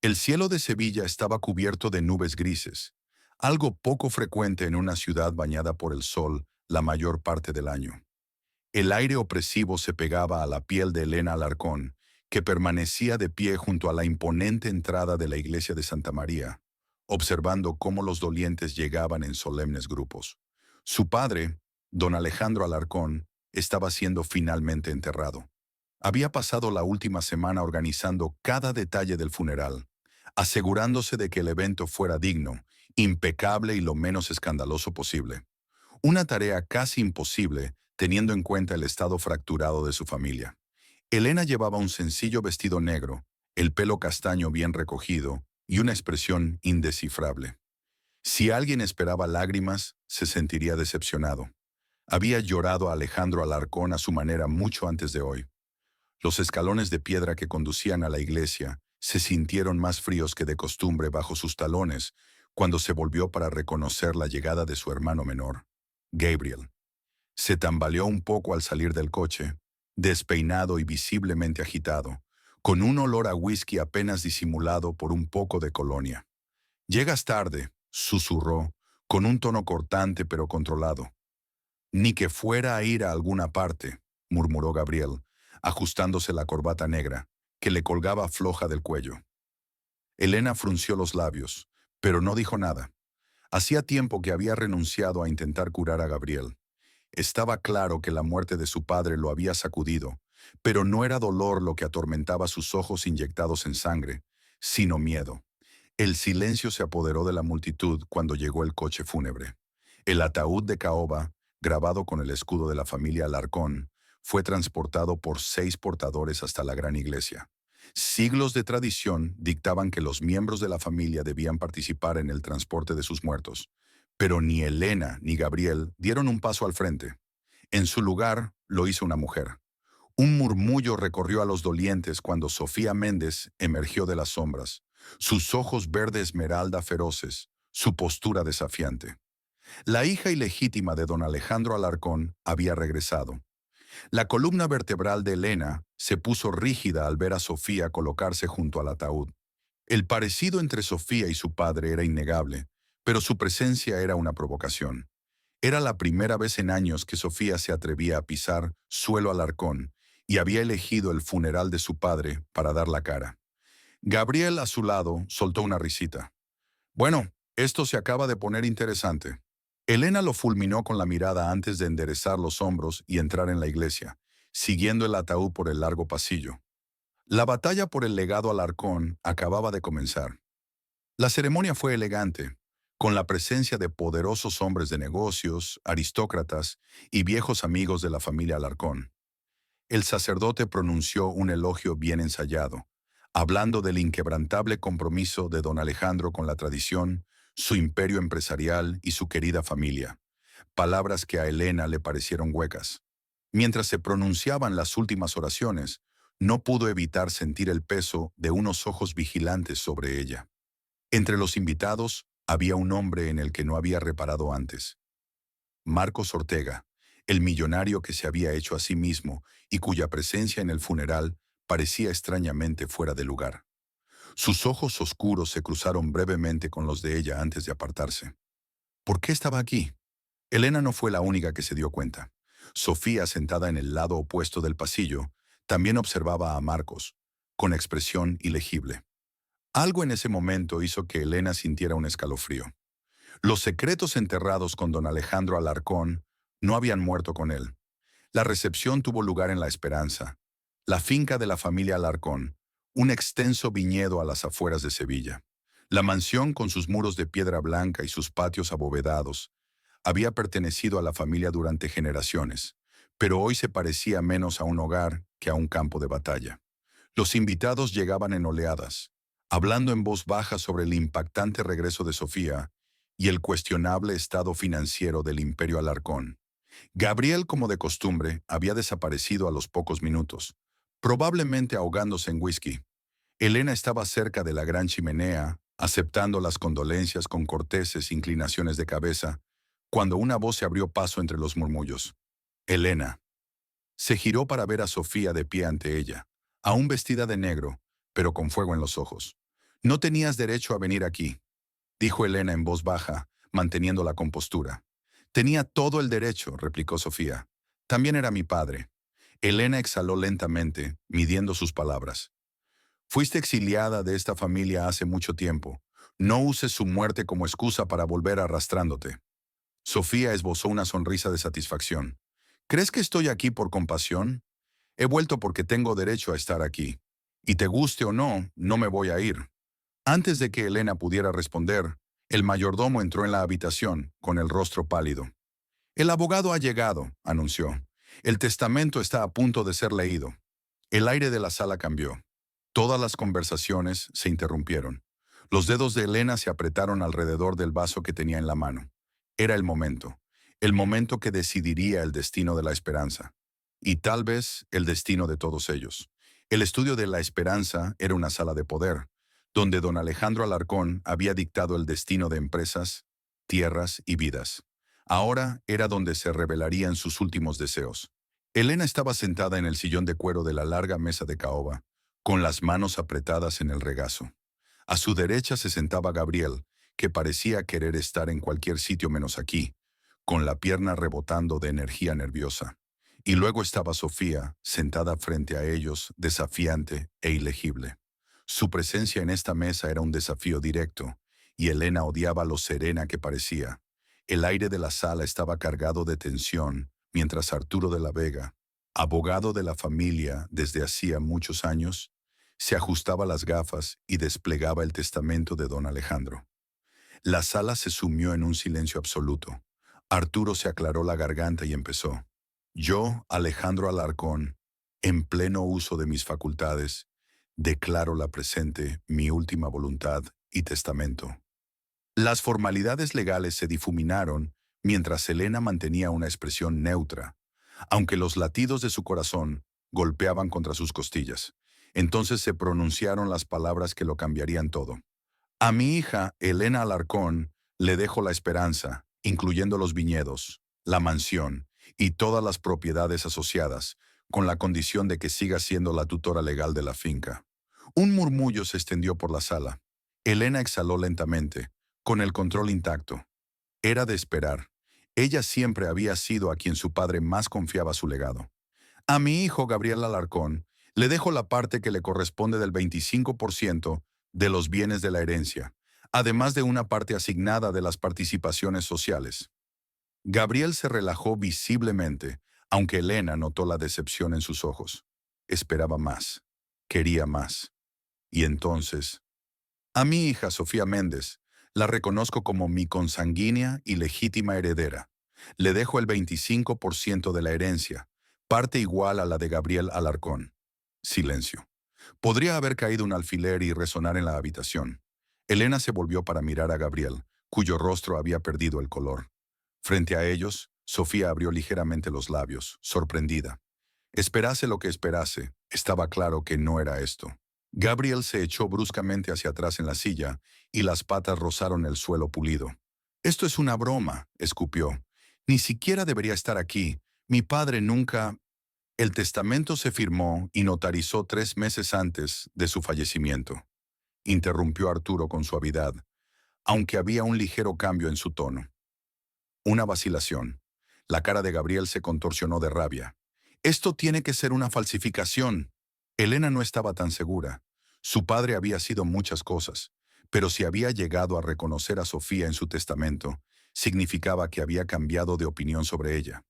El cielo de Sevilla estaba cubierto de nubes grises, algo poco frecuente en una ciudad bañada por el sol la mayor parte del año. El aire opresivo se pegaba a la piel de Elena Alarcón, que permanecía de pie junto a la imponente entrada de la iglesia de Santa María, observando cómo los dolientes llegaban en solemnes grupos. Su padre, don Alejandro Alarcón, estaba siendo finalmente enterrado. Había pasado la última semana organizando cada detalle del funeral, asegurándose de que el evento fuera digno, impecable y lo menos escandaloso posible. Una tarea casi imposible teniendo en cuenta el estado fracturado de su familia. Elena llevaba un sencillo vestido negro, el pelo castaño bien recogido y una expresión indescifrable. Si alguien esperaba lágrimas, se sentiría decepcionado. Había llorado a Alejandro Alarcón a su manera mucho antes de hoy. Los escalones de piedra que conducían a la iglesia se sintieron más fríos que de costumbre bajo sus talones cuando se volvió para reconocer la llegada de su hermano menor, Gabriel. Se tambaleó un poco al salir del coche, despeinado y visiblemente agitado, con un olor a whisky apenas disimulado por un poco de colonia. «Llegas tarde», susurró, con un tono cortante pero controlado. «Ni que fuera a ir a alguna parte», murmuró Gabriel, ajustándose la corbata negra, que le colgaba floja del cuello. Elena frunció los labios, pero no dijo nada. Hacía tiempo que había renunciado a intentar curar a Gabriel. Estaba claro que la muerte de su padre lo había sacudido, pero no era dolor lo que atormentaba sus ojos inyectados en sangre, sino miedo. El silencio se apoderó de la multitud cuando llegó el coche fúnebre. El ataúd de caoba, grabado con el escudo de la familia Alarcón, fue transportado por 6 portadores hasta la gran iglesia. Siglos de tradición dictaban que los miembros de la familia debían participar en el transporte de sus muertos, pero ni Elena ni Gabriel dieron un paso al frente. En su lugar lo hizo una mujer. Un murmullo recorrió a los dolientes cuando Sofía Méndez emergió de las sombras, sus ojos verde esmeralda feroces, su postura desafiante. La hija ilegítima de don Alejandro Alarcón había regresado. La columna vertebral de Elena se puso rígida al ver a Sofía colocarse junto al ataúd. El parecido entre Sofía y su padre era innegable, pero su presencia era una provocación. Era la primera vez en años que Sofía se atrevía a pisar suelo Alarcón y había elegido el funeral de su padre para dar la cara. Gabriel, a su lado, soltó una risita. «Bueno, esto se acaba de poner interesante». Elena lo fulminó con la mirada antes de enderezar los hombros y entrar en la iglesia, siguiendo el ataúd por el largo pasillo. La batalla por el legado Alarcón acababa de comenzar. La ceremonia fue elegante, con la presencia de poderosos hombres de negocios, aristócratas y viejos amigos de la familia Alarcón. El sacerdote pronunció un elogio bien ensayado, hablando del inquebrantable compromiso de don Alejandro con la tradición, su imperio empresarial y su querida familia, palabras que a Elena le parecieron huecas. Mientras se pronunciaban las últimas oraciones, no pudo evitar sentir el peso de unos ojos vigilantes sobre ella. Entre los invitados había un hombre en el que no había reparado antes. Marcos Ortega, el millonario que se había hecho a sí mismo y cuya presencia en el funeral parecía extrañamente fuera de lugar. Sus ojos oscuros se cruzaron brevemente con los de ella antes de apartarse. ¿Por qué estaba aquí? Elena no fue la única que se dio cuenta. Sofía, sentada en el lado opuesto del pasillo, también observaba a Marcos, con expresión ilegible. Algo en ese momento hizo que Elena sintiera un escalofrío. Los secretos enterrados con don Alejandro Alarcón no habían muerto con él. La recepción tuvo lugar en La Esperanza, la finca de la familia Alarcón, un extenso viñedo a las afueras de Sevilla. La mansión, con sus muros de piedra blanca y sus patios abovedados, había pertenecido a la familia durante generaciones, pero hoy se parecía menos a un hogar que a un campo de batalla. Los invitados llegaban en oleadas, hablando en voz baja sobre el impactante regreso de Sofía y el cuestionable estado financiero del Imperio Alarcón. Gabriel, como de costumbre, había desaparecido a los pocos minutos, probablemente ahogándose en whisky. Elena estaba cerca de la gran chimenea, aceptando las condolencias con corteses inclinaciones de cabeza, cuando una voz se abrió paso entre los murmullos. «Elena». Se giró para ver a Sofía de pie ante ella, aún vestida de negro, pero con fuego en los ojos. No tenías derecho a venir aquí, dijo Elena en voz baja, manteniendo la compostura. Tenía todo el derecho, replicó Sofía. También era mi padre. Elena exhaló lentamente, midiendo sus palabras. Fuiste exiliada de esta familia hace mucho tiempo. No uses su muerte como excusa para volver arrastrándote. Sofía esbozó una sonrisa de satisfacción. ¿Crees que estoy aquí por compasión? He vuelto porque tengo derecho a estar aquí. Y te guste o no, no me voy a ir. Antes de que Elena pudiera responder, el mayordomo entró en la habitación, con el rostro pálido. El abogado ha llegado, anunció. El testamento está a punto de ser leído. El aire de la sala cambió. Todas las conversaciones se interrumpieron. Los dedos de Elena se apretaron alrededor del vaso que tenía en la mano. Era el momento que decidiría el destino de la esperanza. Y tal vez el destino de todos ellos. El estudio de la esperanza era una sala de poder, donde don Alejandro Alarcón había dictado el destino de empresas, tierras y vidas. Ahora era donde se revelarían sus últimos deseos. Elena estaba sentada en el sillón de cuero de la larga mesa de caoba, con las manos apretadas en el regazo. A su derecha se sentaba Gabriel, que parecía querer estar en cualquier sitio menos aquí, con la pierna rebotando de energía nerviosa. Y luego estaba Sofía, sentada frente a ellos, desafiante e ilegible. Su presencia en esta mesa era un desafío directo, y Elena odiaba lo serena que parecía. El aire de la sala estaba cargado de tensión, mientras Arturo de la Vega, abogado de la familia desde hacía muchos años, se ajustaba las gafas y desplegaba el testamento de don Alejandro. La sala se sumió en un silencio absoluto. Arturo se aclaró la garganta y empezó. Yo, Alejandro Alarcón, en pleno uso de mis facultades, declaro la presente mi última voluntad y testamento. Las formalidades legales se difuminaron mientras Elena mantenía una expresión neutra, aunque los latidos de su corazón golpeaban contra sus costillas. Entonces se pronunciaron las palabras que lo cambiarían todo. A mi hija, Elena Alarcón, le dejo la esperanza, incluyendo los viñedos, la mansión y todas las propiedades asociadas, con la condición de que siga siendo la tutora legal de la finca. Un murmullo se extendió por la sala. Elena exhaló lentamente, con el control intacto. Era de esperar. Ella siempre había sido a quien su padre más confiaba su legado. A mi hijo Gabriel Alarcón le dejo la parte que le corresponde del 25% de los bienes de la herencia, además de una parte asignada de las participaciones sociales. Gabriel se relajó visiblemente, aunque Elena notó la decepción en sus ojos. Esperaba más. Quería más. Y entonces, a mi hija Sofía Méndez, la reconozco como mi consanguínea y legítima heredera. Le dejo el 25% de la herencia, parte igual a la de Gabriel Alarcón. Silencio. Podría haber caído un alfiler y resonar en la habitación. Elena se volvió para mirar a Gabriel, cuyo rostro había perdido el color. Frente a ellos, Sofía abrió ligeramente los labios, sorprendida. Esperase lo que esperase, estaba claro que no era esto. Gabriel se echó bruscamente hacia atrás en la silla y las patas rozaron el suelo pulido. Esto es una broma, escupió. Ni siquiera debería estar aquí. Mi padre nunca... El testamento se firmó y notarizó 3 meses antes de su fallecimiento. Interrumpió Arturo con suavidad, aunque había un ligero cambio en su tono. Una vacilación. La cara de Gabriel se contorsionó de rabia. Esto tiene que ser una falsificación. Elena no estaba tan segura. Su padre había sido muchas cosas, pero si había llegado a reconocer a Sofía en su testamento, significaba que había cambiado de opinión sobre ella.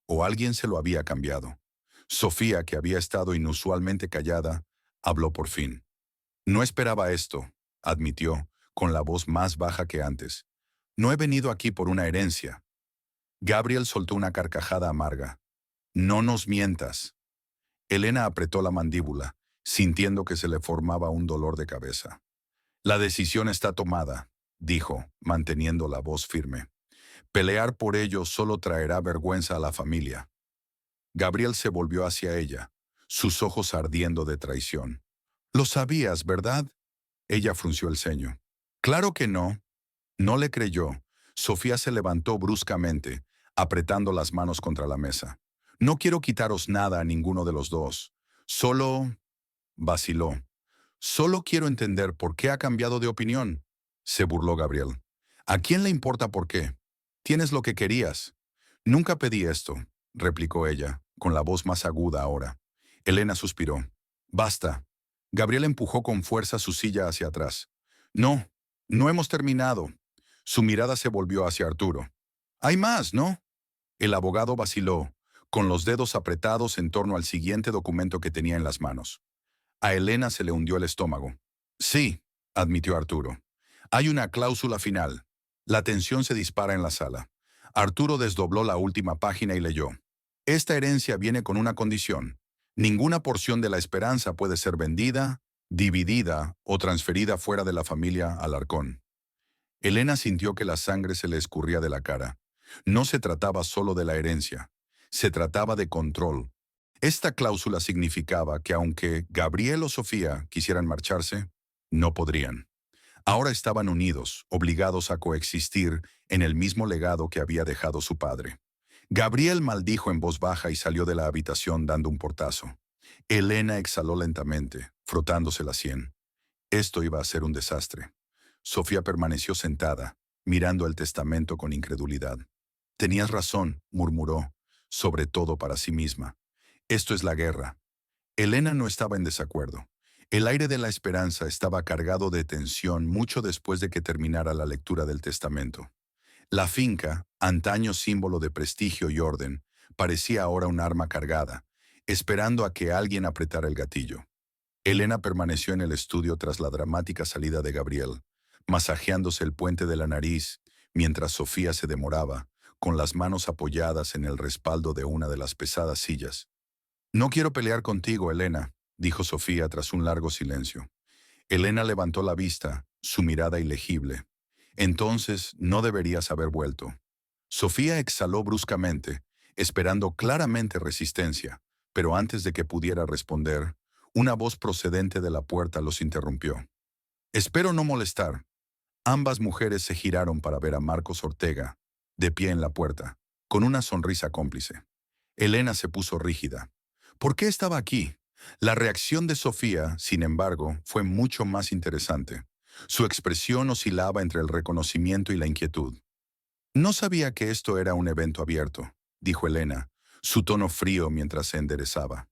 O alguien se lo había cambiado. Sofía, que había estado inusualmente callada, habló por fin. No esperaba esto, admitió, con la voz más baja que antes. No he venido aquí por una herencia. Gabriel soltó una carcajada amarga. No nos mientas. Elena apretó la mandíbula, sintiendo que se le formaba un dolor de cabeza. La decisión está tomada, dijo, manteniendo la voz firme. Pelear por ello solo traerá vergüenza a la familia. Gabriel se volvió hacia ella, sus ojos ardiendo de traición. Lo sabías, ¿verdad? Ella frunció el ceño. Claro que no. No le creyó. Sofía se levantó bruscamente, apretando las manos contra la mesa. No quiero quitaros nada a ninguno de los dos. Solo... vaciló. Solo quiero entender por qué ha cambiado de opinión, se burló Gabriel. ¿A quién le importa por qué? Tienes lo que querías. Nunca pedí esto, replicó ella, con la voz más aguda ahora. Elena suspiró. Basta. Gabriel empujó con fuerza su silla hacia atrás. No, no hemos terminado. Su mirada se volvió hacia Arturo. Hay más, ¿no? El abogado vaciló, con los dedos apretados en torno al siguiente documento que tenía en las manos. A Elena se le hundió el estómago. Sí, admitió Arturo. Hay una cláusula final. La tensión se dispara en la sala. Arturo desdobló la última página y leyó. Esta herencia viene con una condición. Ninguna porción de la esperanza puede ser vendida, dividida o transferida fuera de la familia Alarcón. Elena sintió que la sangre se le escurría de la cara. No se trataba solo de la herencia. Se trataba de control. Esta cláusula significaba que aunque Gabriel o Sofía quisieran marcharse, no podrían. Ahora estaban unidos, obligados a coexistir en el mismo legado que había dejado su padre. Gabriel maldijo en voz baja y salió de la habitación dando un portazo. Elena exhaló lentamente, frotándose la sien. Esto iba a ser un desastre. Sofía permaneció sentada, mirando el testamento con incredulidad. Tenías razón, murmuró, sobre todo para sí misma. Esto es la guerra. Elena no estaba en desacuerdo. El aire de la esperanza estaba cargado de tensión mucho después de que terminara la lectura del testamento. La finca, antaño símbolo de prestigio y orden, parecía ahora un arma cargada, esperando a que alguien apretara el gatillo. Elena permaneció en el estudio tras la dramática salida de Gabriel, masajeándose el puente de la nariz, mientras Sofía se demoraba, con las manos apoyadas en el respaldo de una de las pesadas sillas. No quiero pelear contigo, Elena, dijo Sofía tras un largo silencio. Elena levantó la vista, su mirada ilegible. Entonces no deberías haber vuelto. Sofía exhaló bruscamente, esperando claramente resistencia, pero antes de que pudiera responder, una voz procedente de la puerta los interrumpió. Espero no molestar. Ambas mujeres se giraron para ver a Marcos Ortega, de pie en la puerta, con una sonrisa cómplice. Elena se puso rígida. ¿Por qué estaba aquí? La reacción de Sofía, sin embargo, fue mucho más interesante. Su expresión oscilaba entre el reconocimiento y la inquietud. No sabía que esto era un evento abierto, dijo Elena, su tono frío mientras se enderezaba.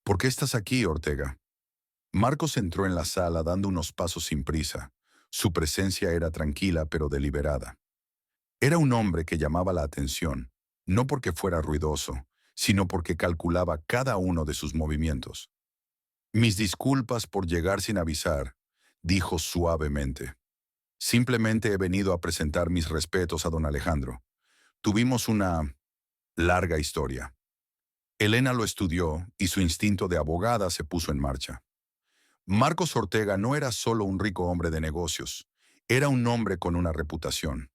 ¿Por qué estás aquí, Ortega? Marcos entró en la sala dando unos pasos sin prisa. Su presencia era tranquila pero deliberada. Era un hombre que llamaba la atención, no porque fuera ruidoso, sino porque calculaba cada uno de sus movimientos. Mis disculpas por llegar sin avisar, dijo suavemente. Simplemente he venido a presentar mis respetos a don Alejandro. Tuvimos una larga historia. Elena lo estudió y su instinto de abogada se puso en marcha. Marcos Ortega no era solo un rico hombre de negocios, era un hombre con una reputación.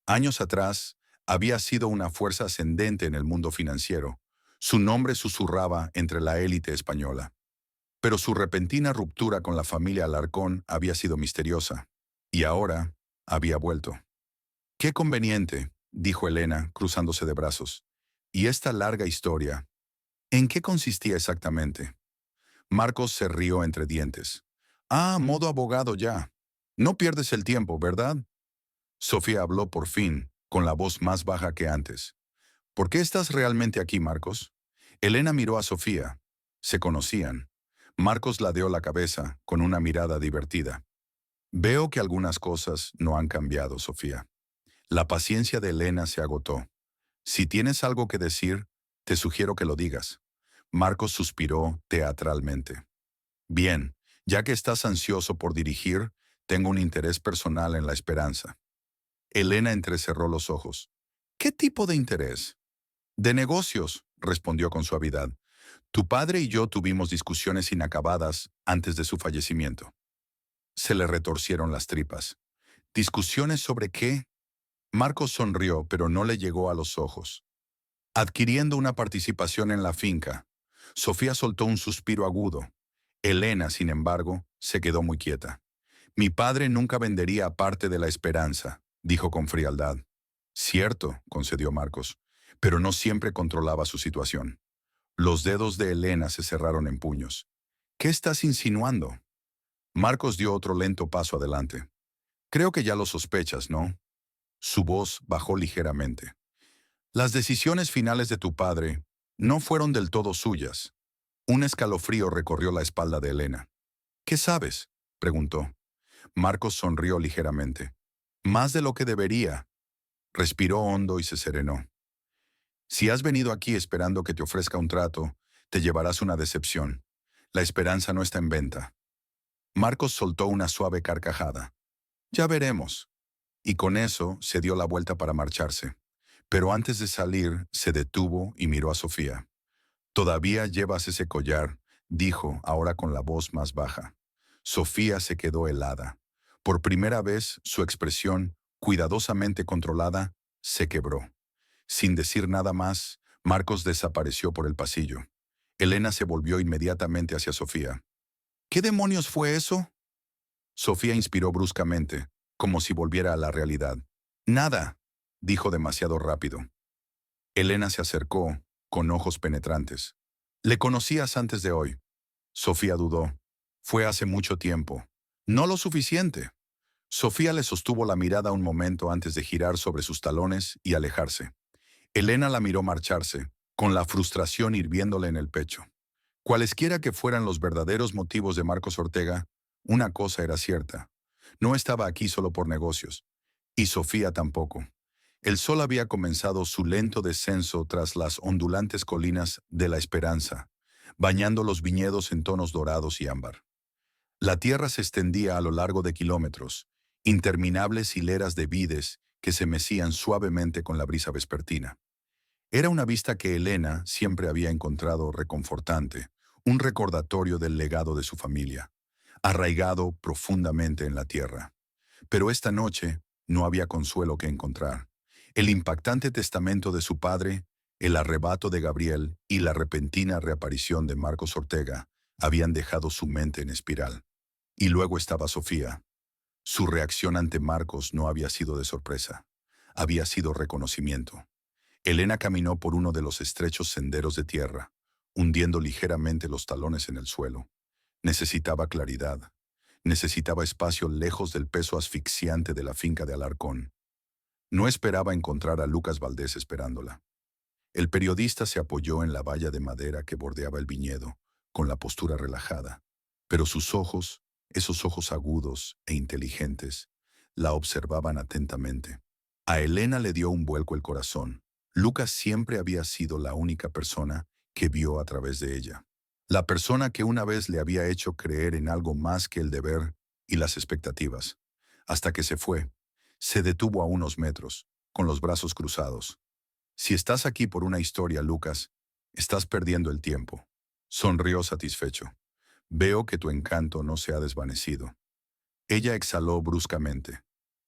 Años atrás, había sido una fuerza ascendente en el mundo financiero. Su nombre susurraba entre la élite española. Pero su repentina ruptura con la familia Alarcón había sido misteriosa. Y ahora había vuelto. «Qué conveniente», dijo Elena, cruzándose de brazos. «¿Y esta larga historia? ¿En qué consistía exactamente?» Marcos se rió entre dientes. «Ah, modo abogado ya. No pierdes el tiempo, ¿verdad?» Sofía habló por fin, con la voz más baja que antes. «¿Por qué estás realmente aquí, Marcos?» Elena miró a Sofía. Se conocían. Marcos ladeó la cabeza, con una mirada divertida. «Veo que algunas cosas no han cambiado, Sofía». La paciencia de Elena se agotó. «Si tienes algo que decir, te sugiero que lo digas». Marcos suspiró teatralmente. «Bien, ya que estás ansioso por dirigir, tengo un interés personal en la esperanza». Elena entrecerró los ojos. «¿Qué tipo de interés?» «De negocios», respondió con suavidad. «Tu padre y yo tuvimos discusiones inacabadas antes de su fallecimiento». Se le retorcieron las tripas. «¿Discusiones sobre qué?» Marcos sonrió, pero no le llegó a los ojos. «Adquiriendo una participación en la finca». Sofía soltó un suspiro agudo. Elena, sin embargo, se quedó muy quieta. «Mi padre nunca vendería parte de la esperanza», dijo con frialdad. «Cierto», concedió Marcos, pero no siempre controlaba su situación. Los dedos de Elena se cerraron en puños. «¿Qué estás insinuando?» Marcos dio otro lento paso adelante. Creo que ya lo sospechas, ¿no? Su voz bajó ligeramente. Las decisiones finales de tu padre no fueron del todo suyas. Un escalofrío recorrió la espalda de Elena. ¿Qué sabes?, preguntó. Marcos sonrió ligeramente. Más de lo que debería. Respiró hondo y se serenó. Si has venido aquí esperando que te ofrezca un trato, te llevarás una decepción. La esperanza no está en venta. Marcos soltó una suave carcajada. Ya veremos. Y con eso se dio la vuelta para marcharse. Pero antes de salir, se detuvo y miró a Sofía. «Todavía llevas ese collar», dijo, ahora con la voz más baja. Sofía se quedó helada. Por primera vez, su expresión, cuidadosamente controlada, se quebró. Sin decir nada más, Marcos desapareció por el pasillo. Elena se volvió inmediatamente hacia Sofía. «¿Qué demonios fue eso?». Sofía inspiró bruscamente, como si volviera a la realidad. «Nada», dijo demasiado rápido. Elena se acercó, con ojos penetrantes. «¿Le conocías antes de hoy?». Sofía dudó. «Fue hace mucho tiempo». «No lo suficiente». Sofía le sostuvo la mirada un momento antes de girar sobre sus talones y alejarse. Elena la miró marcharse, con la frustración hirviéndole en el pecho. Cualesquiera que fueran los verdaderos motivos de Marcos Ortega, una cosa era cierta. No estaba aquí solo por negocios. Y Sofía tampoco. El sol había comenzado su lento descenso tras las ondulantes colinas de La Esperanza, bañando los viñedos en tonos dorados y ámbar. La tierra se extendía a lo largo de kilómetros, interminables hileras de vides que se mecían suavemente con la brisa vespertina. Era una vista que Elena siempre había encontrado reconfortante, un recordatorio del legado de su familia, arraigado profundamente en la tierra. Pero esta noche no había consuelo que encontrar. El impactante testamento de su padre, el arrebato de Gabriel y la repentina reaparición de Marcos Ortega habían dejado su mente en espiral. Y luego estaba Sofía. Su reacción ante Marcos no había sido de sorpresa, había sido reconocimiento. Elena caminó por uno de los estrechos senderos de tierra, hundiendo ligeramente los talones en el suelo. Necesitaba claridad. Necesitaba espacio lejos del peso asfixiante de la finca de Alarcón. No esperaba encontrar a Lucas Valdés esperándola. El periodista se apoyó en la valla de madera que bordeaba el viñedo, con la postura relajada. Pero sus ojos, esos ojos agudos e inteligentes, la observaban atentamente. A Elena le dio un vuelco el corazón. Lucas siempre había sido la única persona que vio a través de ella. La persona que una vez le había hecho creer en algo más que el deber y las expectativas. Hasta que se fue. Se detuvo a unos metros, con los brazos cruzados. «Si estás aquí por una historia, Lucas, estás perdiendo el tiempo». Sonrió satisfecho. «Veo que tu encanto no se ha desvanecido». Ella exhaló bruscamente.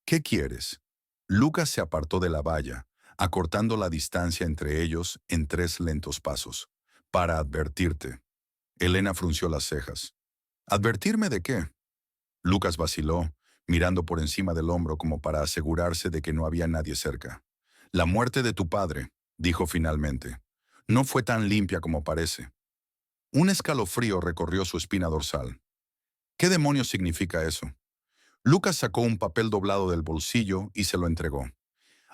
«¿Qué quieres?». Lucas se apartó de la valla, acortando la distancia entre ellos en 3 lentos pasos. «Para advertirte». Elena frunció las cejas. «¿Advertirme de qué?». Lucas vaciló, mirando por encima del hombro como para asegurarse de que no había nadie cerca. «La muerte de tu padre», dijo finalmente, «no fue tan limpia como parece». Un escalofrío recorrió su espina dorsal. «¿Qué demonios significa eso?». Lucas sacó un papel doblado del bolsillo y se lo entregó.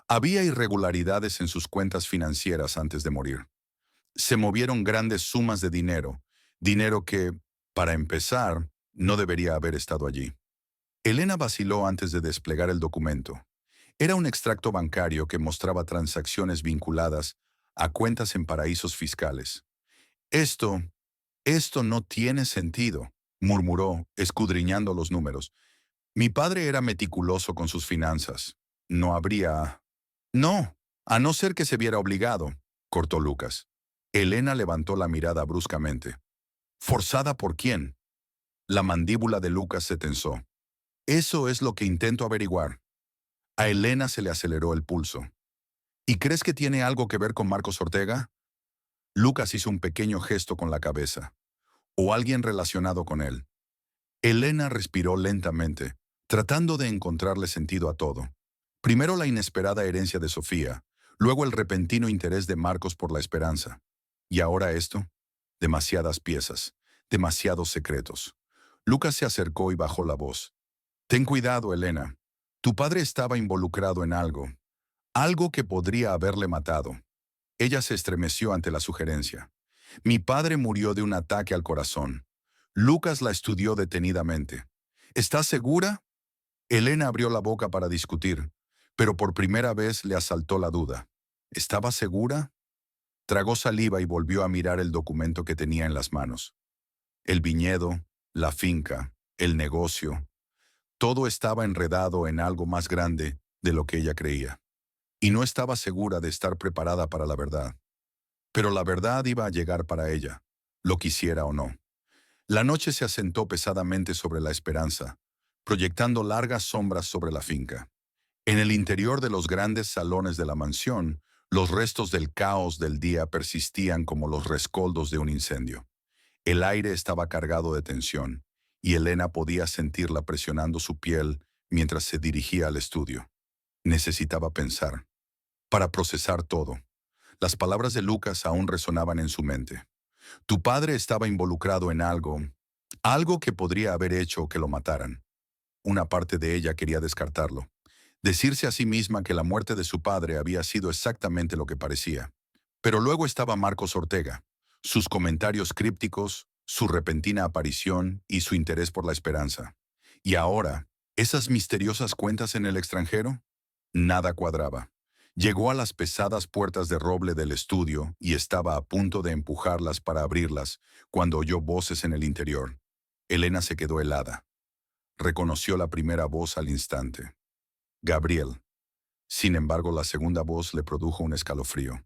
Había irregularidades en sus cuentas financieras antes de morir. Se movieron grandes sumas de dinero, dinero que, para empezar, no debería haber estado allí. Elena vaciló antes de desplegar el documento. Era un extracto bancario que mostraba transacciones vinculadas a cuentas en paraísos fiscales. «Esto no tiene sentido», murmuró, escudriñando los números. «Mi padre era meticuloso con sus finanzas. No habría...». «No, a no ser que se viera obligado», cortó Lucas. Elena levantó la mirada bruscamente. «¿Forzada por quién?». La mandíbula de Lucas se tensó. «Eso es lo que intento averiguar». A Elena se le aceleró el pulso. «¿Y crees que tiene algo que ver con Marcos Ortega?». Lucas hizo un pequeño gesto con la cabeza. «O alguien relacionado con él». Elena respiró lentamente, tratando de encontrarle sentido a todo. Primero la inesperada herencia de Sofía, luego el repentino interés de Marcos por la esperanza. ¿Y ahora esto? Demasiadas piezas, demasiados secretos. Lucas se acercó y bajó la voz. Ten cuidado, Elena. Tu padre estaba involucrado en algo, algo que podría haberle matado. Ella se estremeció ante la sugerencia. Mi padre murió de un ataque al corazón. Lucas la estudió detenidamente. ¿Estás segura? Elena abrió la boca para discutir, pero por primera vez le asaltó la duda. ¿Estaba segura? Tragó saliva y volvió a mirar el documento que tenía en las manos. El viñedo, la finca, el negocio, todo estaba enredado en algo más grande de lo que ella creía. Y no estaba segura de estar preparada para la verdad. Pero la verdad iba a llegar para ella, lo quisiera o no. La noche se asentó pesadamente sobre la esperanza, proyectando largas sombras sobre la finca. En el interior de los grandes salones de la mansión, los restos del caos del día persistían como los rescoldos de un incendio. El aire estaba cargado de tensión, y Elena podía sentirla presionando su piel mientras se dirigía al estudio. Necesitaba pensar, para procesar todo. Las palabras de Lucas aún resonaban en su mente. Tu padre estaba involucrado en algo, algo que podría haber hecho que lo mataran. Una parte de ella quería descartarlo. Decirse a sí misma que la muerte de su padre había sido exactamente lo que parecía. Pero luego estaba Marcos Ortega, sus comentarios crípticos, su repentina aparición y su interés por la esperanza. Y ahora, ¿esas misteriosas cuentas en el extranjero? Nada cuadraba. Llegó a las pesadas puertas de roble del estudio y estaba a punto de empujarlas para abrirlas cuando oyó voces en el interior. Elena se quedó helada. Reconoció la primera voz al instante. Gabriel. Sin embargo, la segunda voz le produjo un escalofrío.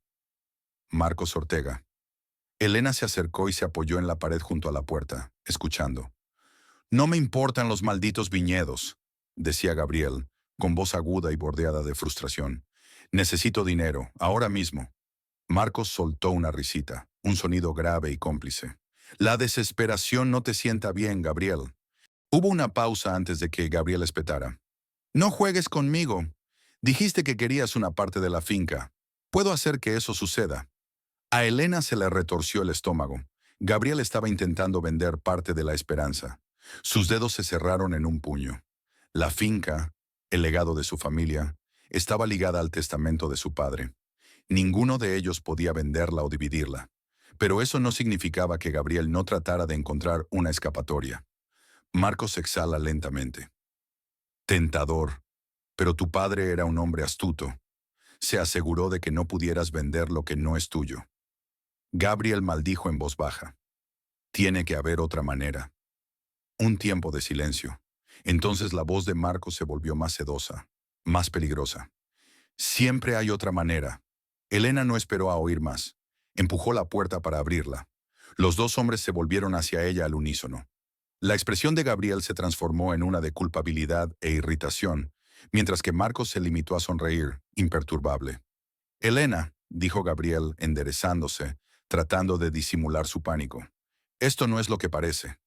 Marcos Ortega. Elena se acercó y se apoyó en la pared junto a la puerta, escuchando. No me importan los malditos viñedos, decía Gabriel, con voz aguda y bordeada de frustración. Necesito dinero, ahora mismo. Marcos soltó una risita, un sonido grave y cómplice. La desesperación no te sienta bien, Gabriel. Hubo una pausa antes de que Gabriel espetara. No juegues conmigo. Dijiste que querías una parte de la finca. Puedo hacer que eso suceda. A Elena se le retorció el estómago. Gabriel estaba intentando vender parte de la esperanza. Sus dedos se cerraron en un puño. La finca, el legado de su familia, estaba ligada al testamento de su padre. Ninguno de ellos podía venderla o dividirla. Pero eso no significaba que Gabriel no tratara de encontrar una escapatoria. Marcos exhala lentamente. Tentador. Pero tu padre era un hombre astuto. Se aseguró de que no pudieras vender lo que no es tuyo. Gabriel maldijo en voz baja. Tiene que haber otra manera. Un tiempo de silencio. Entonces la voz de Marcos se volvió más sedosa, más peligrosa. Siempre hay otra manera. Elena no esperó a oír más. Empujó la puerta para abrirla. Los dos hombres se volvieron hacia ella al unísono. La expresión de Gabriel se transformó en una de culpabilidad e irritación, mientras que Marcos se limitó a sonreír, imperturbable. Elena, dijo Gabriel, enderezándose, tratando de disimular su pánico. Esto no es lo que parece.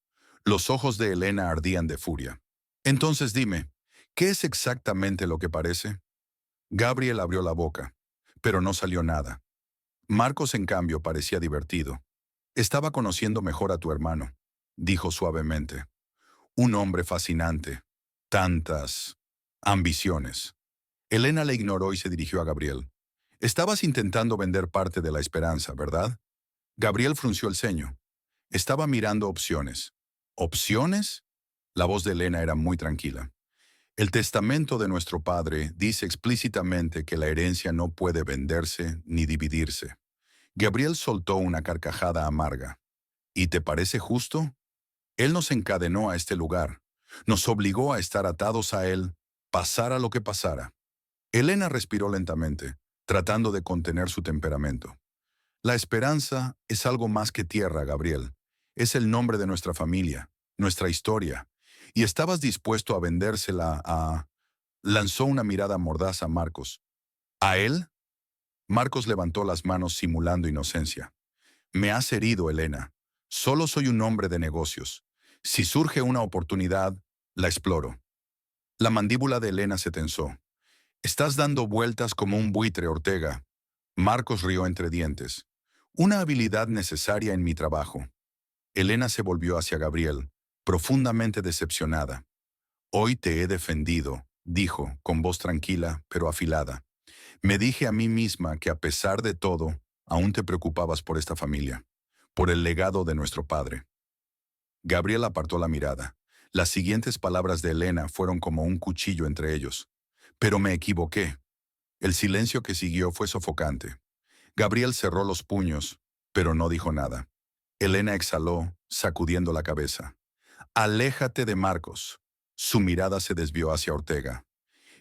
Los ojos de Elena ardían de furia. Entonces dime, ¿qué es exactamente lo que parece? Gabriel abrió la boca, pero no salió nada. Marcos, en cambio, parecía divertido. Estaba conociendo mejor a tu hermano, dijo suavemente. Un hombre fascinante. Tantas ambiciones. Elena le ignoró y se dirigió a Gabriel. Estabas intentando vender parte de la esperanza, ¿verdad? Gabriel frunció el ceño. Estaba mirando opciones. ¿Opciones? La voz de Elena era muy tranquila. El testamento de nuestro padre dice explícitamente que la herencia no puede venderse ni dividirse. Gabriel soltó una carcajada amarga. ¿Y te parece justo? Él nos encadenó a este lugar. Nos obligó a estar atados a él, pasara lo que pasara. Elena respiró lentamente, tratando de contener su temperamento. La esperanza es algo más que tierra, Gabriel. Es el nombre de nuestra familia, nuestra historia. Y estabas dispuesto a vendérsela a... Lanzó una mirada mordaz a Marcos. ¿A él? Marcos levantó las manos simulando inocencia. Me has herido, Elena. Solo soy un hombre de negocios. Si surge una oportunidad, la exploro. La mandíbula de Elena se tensó. Estás dando vueltas como un buitre, Ortega. Marcos rió entre dientes. Una habilidad necesaria en mi trabajo. Elena se volvió hacia Gabriel, profundamente decepcionada. Hoy te he defendido, dijo, con voz tranquila pero afilada. Me dije a mí misma que a pesar de todo, aún te preocupabas por esta familia, por el legado de nuestro padre. Gabriel apartó la mirada. Las siguientes palabras de Elena fueron como un cuchillo entre ellos. Pero me equivoqué. El silencio que siguió fue sofocante. Gabriel cerró los puños, pero no dijo nada. Elena exhaló, sacudiendo la cabeza. Aléjate de Marcos. Su mirada se desvió hacia Ortega.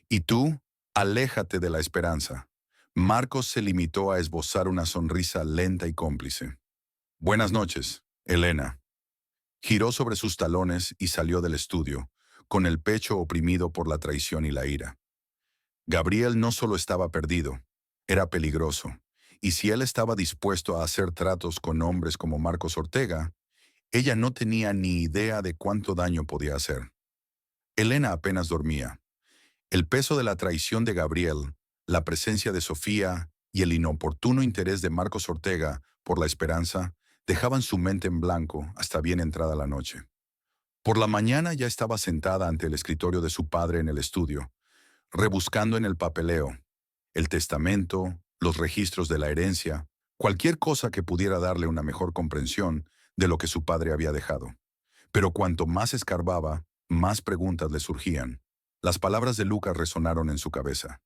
Y tú, aléjate de la esperanza. Marcos se limitó a esbozar una sonrisa lenta y cómplice. Buenas noches, Elena. Giró sobre sus talones y salió del estudio, con el pecho oprimido por la traición y la ira. Gabriel no solo estaba perdido, era peligroso. Y si él estaba dispuesto a hacer tratos con hombres como Marcos Ortega, ella no tenía ni idea de cuánto daño podía hacer. Elena apenas dormía. El peso de la traición de Gabriel, la presencia de Sofía y el inoportuno interés de Marcos Ortega por la esperanza dejaban su mente en blanco hasta bien entrada la noche. Por la mañana ya estaba sentada ante el escritorio de su padre en el estudio, rebuscando en el papeleo, el testamento, los registros de la herencia, cualquier cosa que pudiera darle una mejor comprensión de lo que su padre había dejado. Pero cuanto más escarbaba, más preguntas le surgían. Las palabras de Lucas resonaron en su cabeza.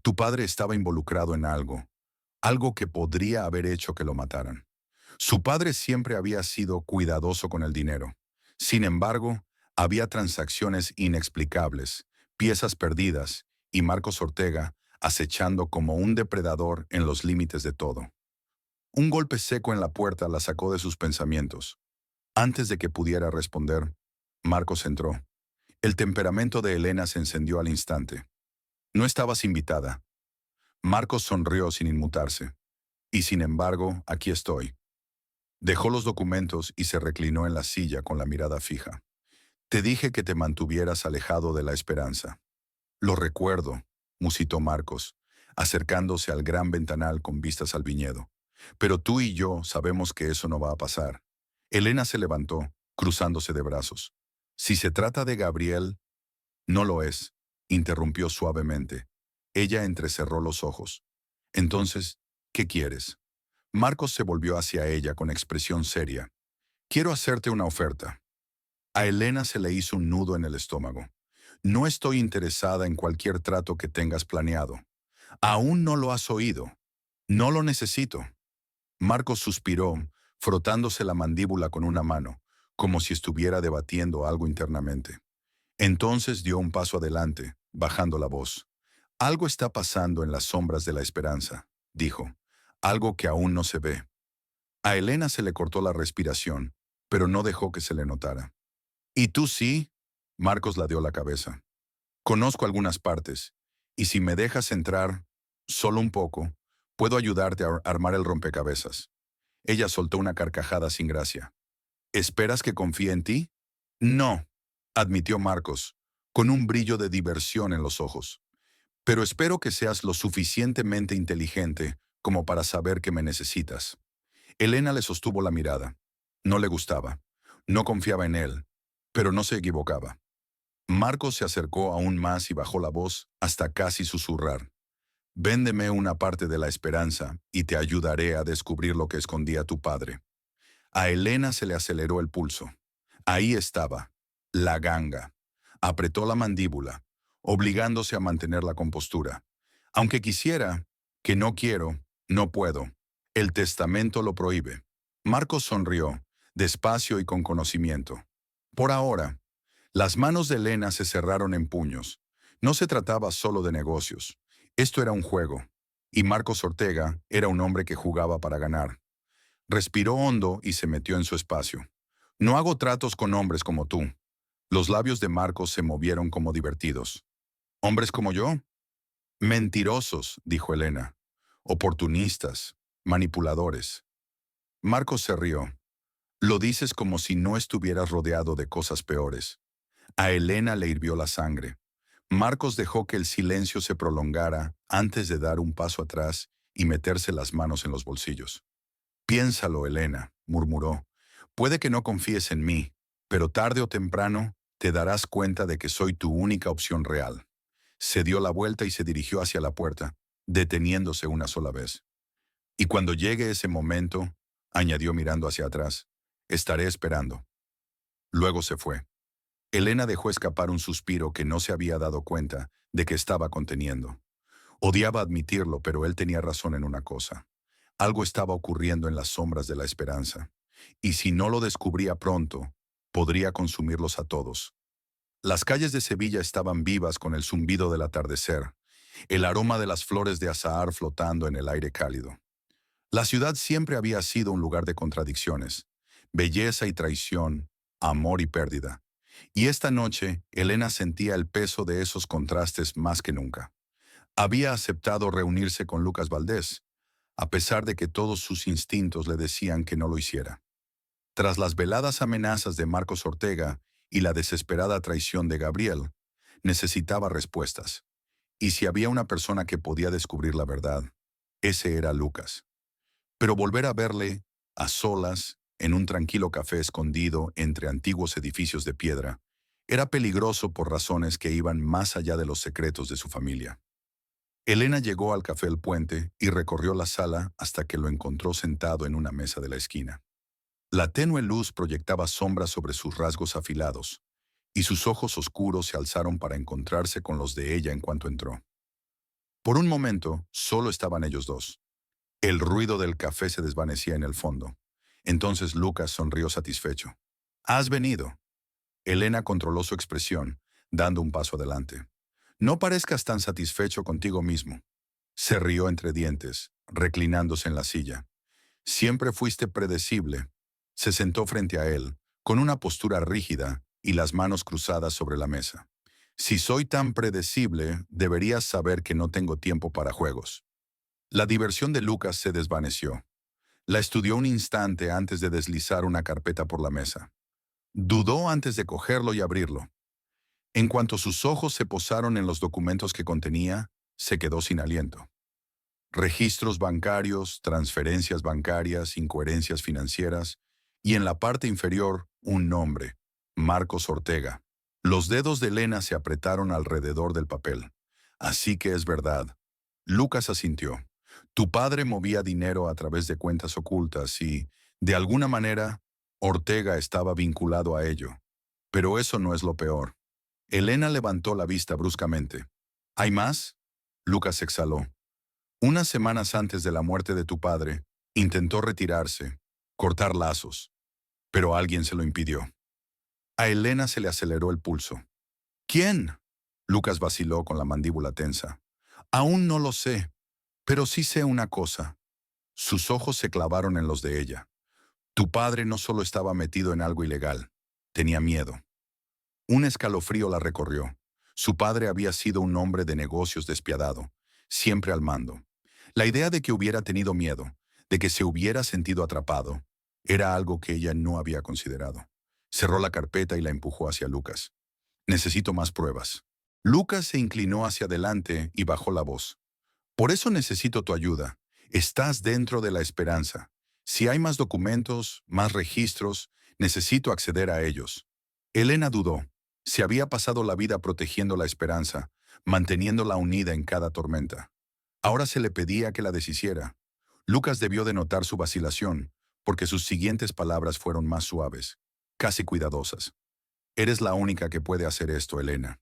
Tu padre estaba involucrado en algo, algo que podría haber hecho que lo mataran. Su padre siempre había sido cuidadoso con el dinero. Sin embargo, había transacciones inexplicables, piezas perdidas, y Marcos Ortega acechando como un depredador en los límites de todo. Un golpe seco en la puerta la sacó de sus pensamientos. Antes de que pudiera responder, Marcos entró. El temperamento de Elena se encendió al instante. No estabas invitada. Marcos sonrió sin inmutarse. Y sin embargo, aquí estoy. Dejó los documentos y se reclinó en la silla con la mirada fija. Te dije que te mantuvieras alejado de la esperanza. Lo recuerdo, musitó Marcos, acercándose al gran ventanal con vistas al viñedo. Pero tú y yo sabemos que eso no va a pasar. Elena se levantó, cruzándose de brazos. Si se trata de Gabriel, no lo es, interrumpió suavemente. Ella entrecerró los ojos. Entonces, ¿qué quieres? Marcos se volvió hacia ella con expresión seria. Quiero hacerte una oferta. A Elena se le hizo un nudo en el estómago. No estoy interesada en cualquier trato que tengas planeado. Aún no lo has oído. No lo necesito. Marcos suspiró, frotándose la mandíbula con una mano, como si estuviera debatiendo algo internamente. Entonces dio un paso adelante, bajando la voz. Algo está pasando en las sombras de la esperanza, dijo. Algo que aún no se ve. A Elena se le cortó la respiración, pero no dejó que se le notara. ¿Y tú sí? Marcos la dio la cabeza. Conozco algunas partes, y si me dejas entrar, solo un poco, puedo ayudarte a armar el rompecabezas. Ella soltó una carcajada sin gracia. ¿Esperas que confíe en ti? No, admitió Marcos, con un brillo de diversión en los ojos. Pero espero que seas lo suficientemente inteligente como para saber que me necesitas. Elena le sostuvo la mirada. No le gustaba. No confiaba en él, pero no se equivocaba. Marcos se acercó aún más y bajó la voz hasta casi susurrar. Véndeme una parte de la esperanza y te ayudaré a descubrir lo que escondía tu padre. A Elena se le aceleró el pulso. Ahí estaba, la ganga. Apretó la mandíbula, obligándose a mantener la compostura. Aunque quisiera, que no quiero, no puedo. El testamento lo prohíbe. Marcos sonrió, despacio y con conocimiento. Por ahora, las manos de Elena se cerraron en puños. No se trataba solo de negocios. Esto era un juego. Y Marcos Ortega era un hombre que jugaba para ganar. Respiró hondo y se metió en su espacio. No hago tratos con hombres como tú. Los labios de Marcos se movieron como divertidos. ¿Hombres como yo? Mentirosos, dijo Elena. Oportunistas, manipuladores. Marcos se rió. Lo dices como si no estuvieras rodeado de cosas peores. A Elena le hirvió la sangre. Marcos dejó que el silencio se prolongara antes de dar un paso atrás y meterse las manos en los bolsillos. Piénsalo, Elena, murmuró. Puede que no confíes en mí, pero tarde o temprano te darás cuenta de que soy tu única opción real. Se dio la vuelta y se dirigió hacia la puerta, deteniéndose una sola vez. Y cuando llegue ese momento, añadió mirando hacia atrás, estaré esperando. Luego se fue. Elena dejó escapar un suspiro que no se había dado cuenta de que estaba conteniendo. Odiaba admitirlo, pero él tenía razón en una cosa. Algo estaba ocurriendo en las sombras de la esperanza, y si no lo descubría pronto, podría consumirlos a todos. Las calles de Sevilla estaban vivas con el zumbido del atardecer, el aroma de las flores de azahar flotando en el aire cálido. La ciudad siempre había sido un lugar de contradicciones, belleza y traición, amor y pérdida. Y esta noche, Elena sentía el peso de esos contrastes más que nunca. Había aceptado reunirse con Lucas Valdés, a pesar de que todos sus instintos le decían que no lo hiciera. Tras las veladas amenazas de Marcos Ortega y la desesperada traición de Gabriel, necesitaba respuestas. Y si había una persona que podía descubrir la verdad, ese era Lucas. Pero volver a verle, a solas, en un tranquilo café escondido entre antiguos edificios de piedra, era peligroso por razones que iban más allá de los secretos de su familia. Elena llegó al Café El Puente y recorrió la sala hasta que lo encontró sentado en una mesa de la esquina. La tenue luz proyectaba sombras sobre sus rasgos afilados, y sus ojos oscuros se alzaron para encontrarse con los de ella en cuanto entró. Por un momento, solo estaban ellos dos. El ruido del café se desvanecía en el fondo. Entonces Lucas sonrió satisfecho. «¿Has venido?» Elena controló su expresión, dando un paso adelante. «No parezcas tan satisfecho contigo mismo». Se rió entre dientes, reclinándose en la silla. «Siempre fuiste predecible». Se sentó frente a él, con una postura rígida y las manos cruzadas sobre la mesa. «Si soy tan predecible, deberías saber que no tengo tiempo para juegos». La diversión de Lucas se desvaneció. La estudió un instante antes de deslizar una carpeta por la mesa. Dudó antes de cogerlo y abrirlo. En cuanto sus ojos se posaron en los documentos que contenía, se quedó sin aliento. Registros bancarios, transferencias bancarias, incoherencias financieras, y en la parte inferior, un nombre, Marcos Ortega. Los dedos de Elena se apretaron alrededor del papel. Así que es verdad. Lucas asintió. Tu padre movía dinero a través de cuentas ocultas y, de alguna manera, Ortega estaba vinculado a ello. Pero eso no es lo peor. Elena levantó la vista bruscamente. ¿Hay más? Lucas exhaló. Unas semanas antes de la muerte de tu padre, intentó retirarse, cortar lazos, pero alguien se lo impidió. A Elena se le aceleró el pulso. ¿Quién? Lucas vaciló con la mandíbula tensa. Aún no lo sé, pero sí sé una cosa. Sus ojos se clavaron en los de ella. Tu padre no solo estaba metido en algo ilegal, tenía miedo. Un escalofrío la recorrió. Su padre había sido un hombre de negocios despiadado, siempre al mando. La idea de que hubiera tenido miedo, de que se hubiera sentido atrapado, era algo que ella no había considerado. Cerró la carpeta y la empujó hacia Lucas. Necesito más pruebas. Lucas se inclinó hacia adelante y bajó la voz. Por eso necesito tu ayuda. Estás dentro de la esperanza. Si hay más documentos, más registros, necesito acceder a ellos. Elena dudó. Se había pasado la vida protegiendo la esperanza, manteniéndola unida en cada tormenta. Ahora se le pedía que la deshiciera. Lucas debió de notar su vacilación, porque sus siguientes palabras fueron más suaves, casi cuidadosas. Eres la única que puede hacer esto, Elena.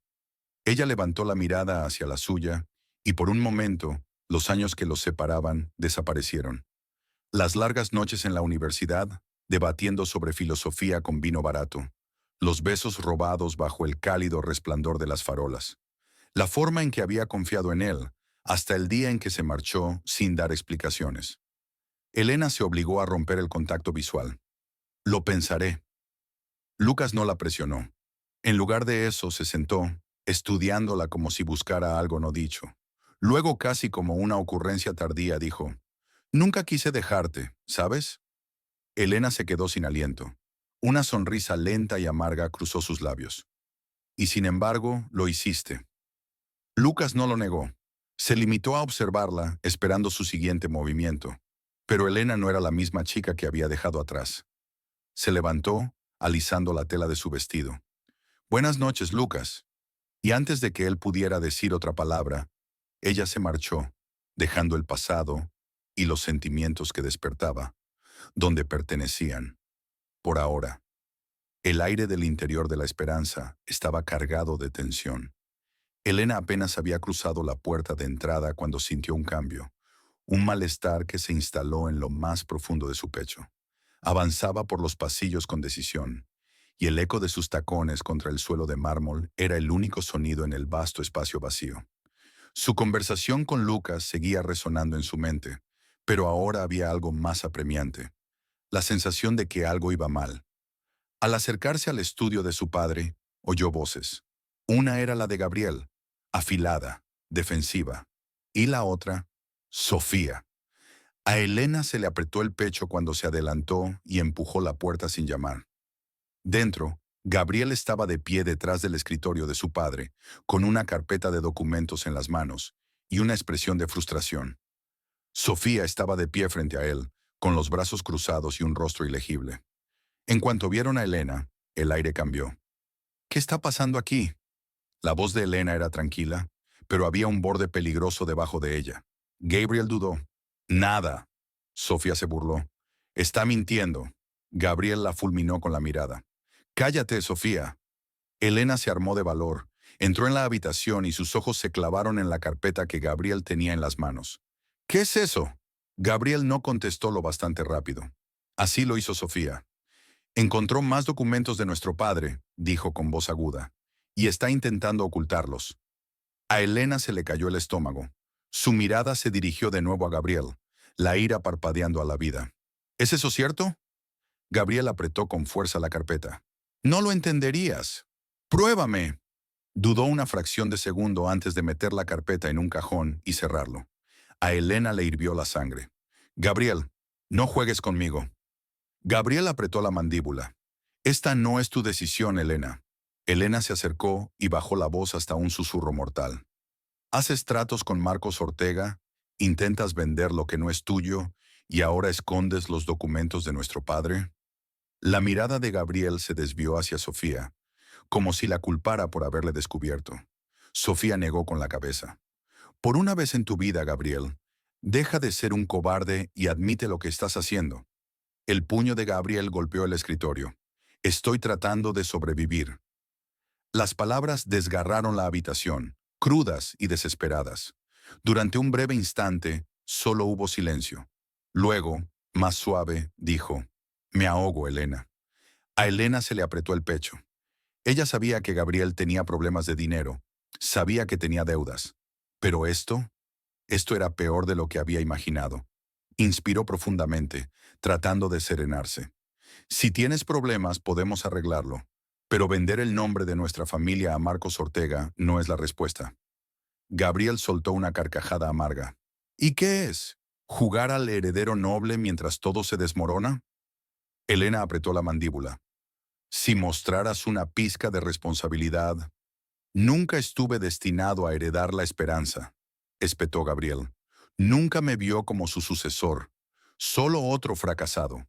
Ella levantó la mirada hacia la suya, y por un momento, los años que los separaban desaparecieron. Las largas noches en la universidad, debatiendo sobre filosofía con vino barato. Los besos robados bajo el cálido resplandor de las farolas. La forma en que había confiado en él, hasta el día en que se marchó sin dar explicaciones. Elena se obligó a romper el contacto visual. Lo pensaré. Lucas no la presionó. En lugar de eso, se sentó, estudiándola como si buscara algo no dicho. Luego, casi como una ocurrencia tardía, dijo, «Nunca quise dejarte, ¿sabes?» Elena se quedó sin aliento. Una sonrisa lenta y amarga cruzó sus labios. «Y sin embargo, lo hiciste». Lucas no lo negó. Se limitó a observarla, esperando su siguiente movimiento. Pero Elena no era la misma chica que había dejado atrás. Se levantó, alisando la tela de su vestido. «Buenas noches, Lucas». Y antes de que él pudiera decir otra palabra, ella se marchó, dejando el pasado y los sentimientos que despertaba, donde pertenecían. Por ahora, el aire del interior de la esperanza estaba cargado de tensión. Elena apenas había cruzado la puerta de entrada cuando sintió un cambio, un malestar que se instaló en lo más profundo de su pecho. Avanzaba por los pasillos con decisión, y el eco de sus tacones contra el suelo de mármol era el único sonido en el vasto espacio vacío. Su conversación con Lucas seguía resonando en su mente, pero ahora había algo más apremiante, la sensación de que algo iba mal. Al acercarse al estudio de su padre, oyó voces. Una era la de Gabriel, afilada, defensiva, y la otra, Sofía. A Elena se le apretó el pecho cuando se adelantó y empujó la puerta sin llamar. Dentro, Gabriel estaba de pie detrás del escritorio de su padre, con una carpeta de documentos en las manos y una expresión de frustración. Sofía estaba de pie frente a él, con los brazos cruzados y un rostro ilegible. En cuanto vieron a Elena, el aire cambió. «¿Qué está pasando aquí?». La voz de Elena era tranquila, pero había un borde peligroso debajo de ella. Gabriel dudó. «Nada». Sofía se burló. «Está mintiendo». Gabriel la fulminó con la mirada. «Cállate, Sofía». Elena se armó de valor, entró en la habitación y sus ojos se clavaron en la carpeta que Gabriel tenía en las manos. «¿Qué es eso?». Gabriel no contestó lo bastante rápido. Así lo hizo Sofía. «Encontró más documentos de nuestro padre», dijo con voz aguda, «y está intentando ocultarlos». A Elena se le cayó el estómago. Su mirada se dirigió de nuevo a Gabriel, la ira parpadeando a la vida. «¿Es eso cierto?». Gabriel apretó con fuerza la carpeta. «No lo entenderías». «Pruébame». Dudó una fracción de segundo antes de meter la carpeta en un cajón y cerrarlo. A Elena le hirvió la sangre. «Gabriel, no juegues conmigo». Gabriel apretó la mandíbula. «Esta no es tu decisión, Elena». Elena se acercó y bajó la voz hasta un susurro mortal. «Haces tratos con Marcos Ortega, intentas vender lo que no es tuyo y ahora escondes los documentos de nuestro padre». La mirada de Gabriel se desvió hacia Sofía, como si la culpara por haberle descubierto. Sofía negó con la cabeza. «Por una vez en tu vida, Gabriel, deja de ser un cobarde y admite lo que estás haciendo». El puño de Gabriel golpeó el escritorio. «Estoy tratando de sobrevivir». Las palabras desgarraron la habitación, crudas y desesperadas. Durante un breve instante, solo hubo silencio. Luego, más suave, dijo: «Me ahogo, Elena». A Elena se le apretó el pecho. Ella sabía que Gabriel tenía problemas de dinero, sabía que tenía deudas. Pero esto era peor de lo que había imaginado. Inspiró profundamente, tratando de serenarse. «Si tienes problemas, podemos arreglarlo, pero vender el nombre de nuestra familia a Marcos Ortega no es la respuesta». Gabriel soltó una carcajada amarga. «¿Y qué es? ¿Jugar al heredero noble mientras todo se desmorona?». Elena apretó la mandíbula. «Si mostraras una pizca de responsabilidad». «Nunca estuve destinado a heredar la esperanza», espetó Gabriel. «Nunca me vio como su sucesor, solo otro fracasado».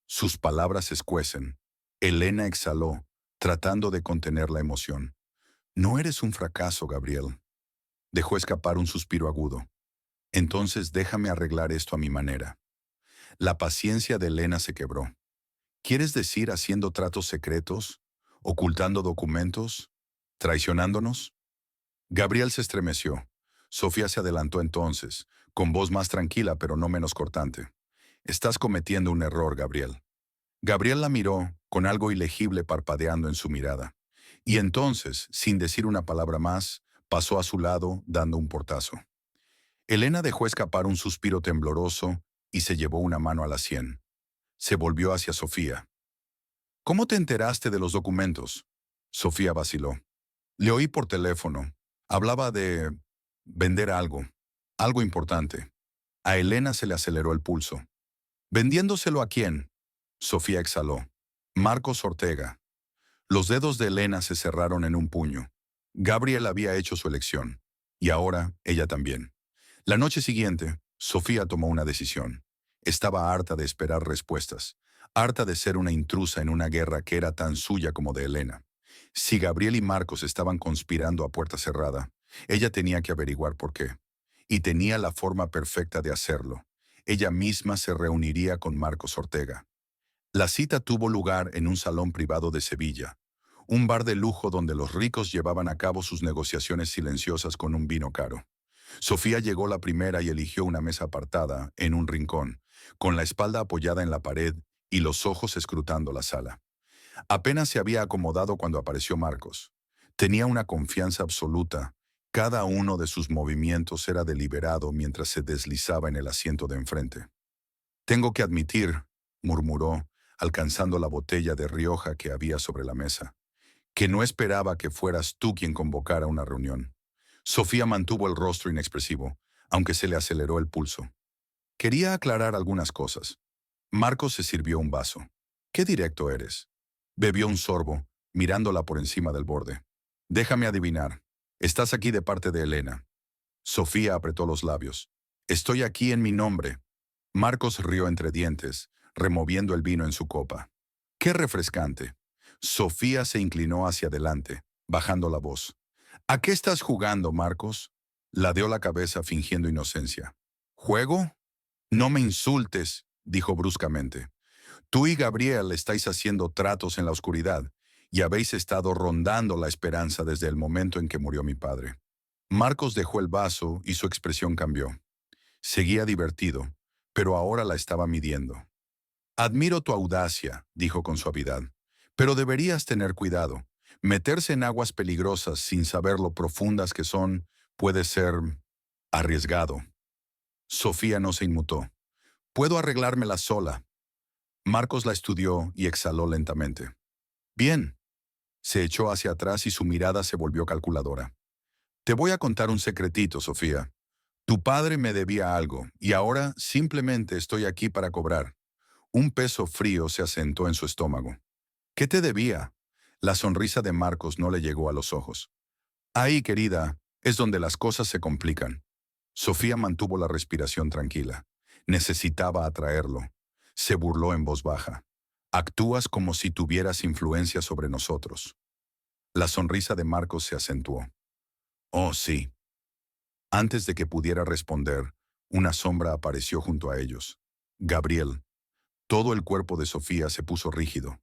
Sus palabras se escuecen. Elena exhaló, tratando de contener la emoción. «No eres un fracaso, Gabriel». Dejó escapar un suspiro agudo. «Entonces déjame arreglar esto a mi manera». La paciencia de Elena se quebró. «¿Quieres decir haciendo tratos secretos? ¿Ocultando documentos? ¿Traicionándonos?». Gabriel se estremeció. Sofía se adelantó entonces, con voz más tranquila pero no menos cortante. «Estás cometiendo un error, Gabriel». Gabriel la miró, con algo ilegible parpadeando en su mirada. Y entonces, sin decir una palabra más, pasó a su lado, dando un portazo. Elena dejó escapar un suspiro tembloroso y se llevó una mano a la sien. Se volvió hacia Sofía. «¿Cómo te enteraste de los documentos?». Sofía vaciló. «Le oí por teléfono. Hablaba de vender algo importante». A Elena se le aceleró el pulso. «¿Vendiéndoselo a quién?». Sofía exhaló. «Marcos Ortega». Los dedos de Elena se cerraron en un puño. Gabriel había hecho su elección. Y ahora, ella también. La noche siguiente, Sofía tomó una decisión. Estaba harta de esperar respuestas, harta de ser una intrusa en una guerra que era tan suya como de Elena. Si Gabriel y Marcos estaban conspirando a puerta cerrada, ella tenía que averiguar por qué. Y tenía la forma perfecta de hacerlo. Ella misma se reuniría con Marcos Ortega. La cita tuvo lugar en un salón privado de Sevilla, un bar de lujo donde los ricos llevaban a cabo sus negociaciones silenciosas con un vino caro. Sofía llegó la primera y eligió una mesa apartada, en un rincón, con la espalda apoyada en la pared y los ojos escrutando la sala. Apenas se había acomodado cuando apareció Marcos. Tenía una confianza absoluta. Cada uno de sus movimientos era deliberado mientras se deslizaba en el asiento de enfrente. «Tengo que admitir», murmuró, alcanzando la botella de Rioja que había sobre la mesa, «que no esperaba que fueras tú quien convocara una reunión». Sofía mantuvo el rostro inexpresivo, aunque se le aceleró el pulso. Quería aclarar algunas cosas. Marcos se sirvió un vaso. «Qué directo eres». Bebió un sorbo, mirándola por encima del borde. «Déjame adivinar. Estás aquí de parte de Elena». Sofía apretó los labios. «Estoy aquí en mi nombre». Marcos rió entre dientes, removiendo el vino en su copa. «Qué refrescante». Sofía se inclinó hacia adelante, bajando la voz. «¿A qué estás jugando, Marcos?». Ladeó la cabeza fingiendo inocencia. «¿Juego?». «No me insultes», dijo bruscamente. «Tú y Gabriel estáis haciendo tratos en la oscuridad y habéis estado rondando la esperanza desde el momento en que murió mi padre». Marcos dejó el vaso y su expresión cambió. Seguía divertido, pero ahora la estaba midiendo. «Admiro tu audacia», dijo con suavidad, «pero deberías tener cuidado. Meterse en aguas peligrosas sin saber lo profundas que son puede ser arriesgado». Sofía no se inmutó. «Puedo arreglármela sola». Marcos la estudió y exhaló lentamente. «Bien». Se echó hacia atrás y su mirada se volvió calculadora. «Te voy a contar un secretito, Sofía. Tu padre me debía algo y ahora simplemente estoy aquí para cobrar». Un peso frío se asentó en su estómago. «¿Qué te debía?». La sonrisa de Marcos no le llegó a los ojos. «Ahí, querida, es donde las cosas se complican». Sofía mantuvo la respiración tranquila. Necesitaba atraerlo. Se burló en voz baja. «Actúas como si tuvieras influencia sobre nosotros». La sonrisa de Marcos se acentuó. «Oh, sí». Antes de que pudiera responder, una sombra apareció junto a ellos. Gabriel. Todo el cuerpo de Sofía se puso rígido.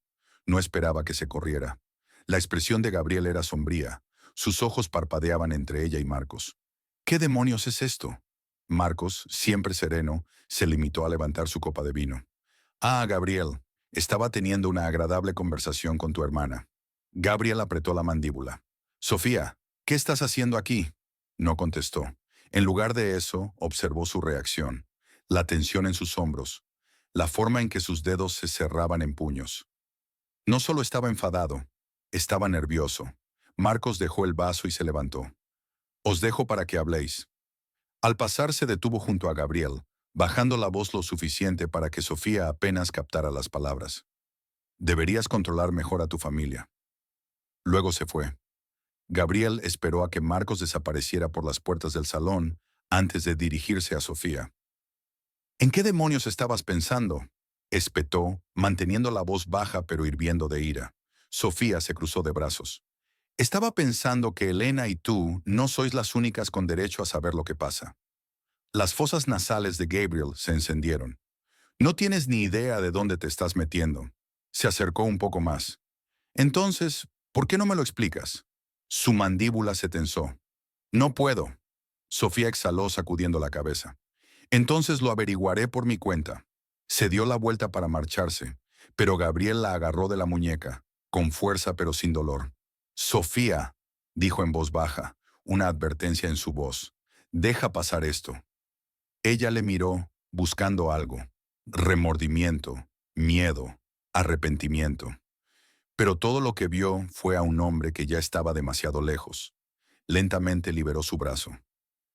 No esperaba que se corriera. La expresión de Gabriel era sombría. Sus ojos parpadeaban entre ella y Marcos. «¿Qué demonios es esto?». Marcos, siempre sereno, se limitó a levantar su copa de vino. «Ah, Gabriel, estaba teniendo una agradable conversación con tu hermana». Gabriel apretó la mandíbula. «Sofía, ¿qué estás haciendo aquí?». No contestó. En lugar de eso, observó su reacción, la tensión en sus hombros, la forma en que sus dedos se cerraban en puños. No solo estaba enfadado, estaba nervioso. Marcos dejó el vaso y se levantó. «Os dejo para que habléis». Al pasar se detuvo junto a Gabriel, bajando la voz lo suficiente para que Sofía apenas captara las palabras. «Deberías controlar mejor a tu familia». Luego se fue. Gabriel esperó a que Marcos desapareciera por las puertas del salón antes de dirigirse a Sofía. «¿En qué demonios estabas pensando?», espetó, manteniendo la voz baja pero hirviendo de ira. Sofía se cruzó de brazos. «Estaba pensando que Elena y tú no sois las únicas con derecho a saber lo que pasa». Las fosas nasales de Gabriel se encendieron. «No tienes ni idea de dónde te estás metiendo». Se acercó un poco más. «Entonces, ¿por qué no me lo explicas?». Su mandíbula se tensó. «No puedo». Sofía exhaló sacudiendo la cabeza. «Entonces lo averiguaré por mi cuenta». Se dio la vuelta para marcharse, pero Gabriel la agarró de la muñeca, con fuerza pero sin dolor. «Sofía», dijo en voz baja, una advertencia en su voz, «deja pasar esto». Ella le miró, buscando algo. Remordimiento, miedo, arrepentimiento. Pero todo lo que vio fue a un hombre que ya estaba demasiado lejos. Lentamente liberó su brazo.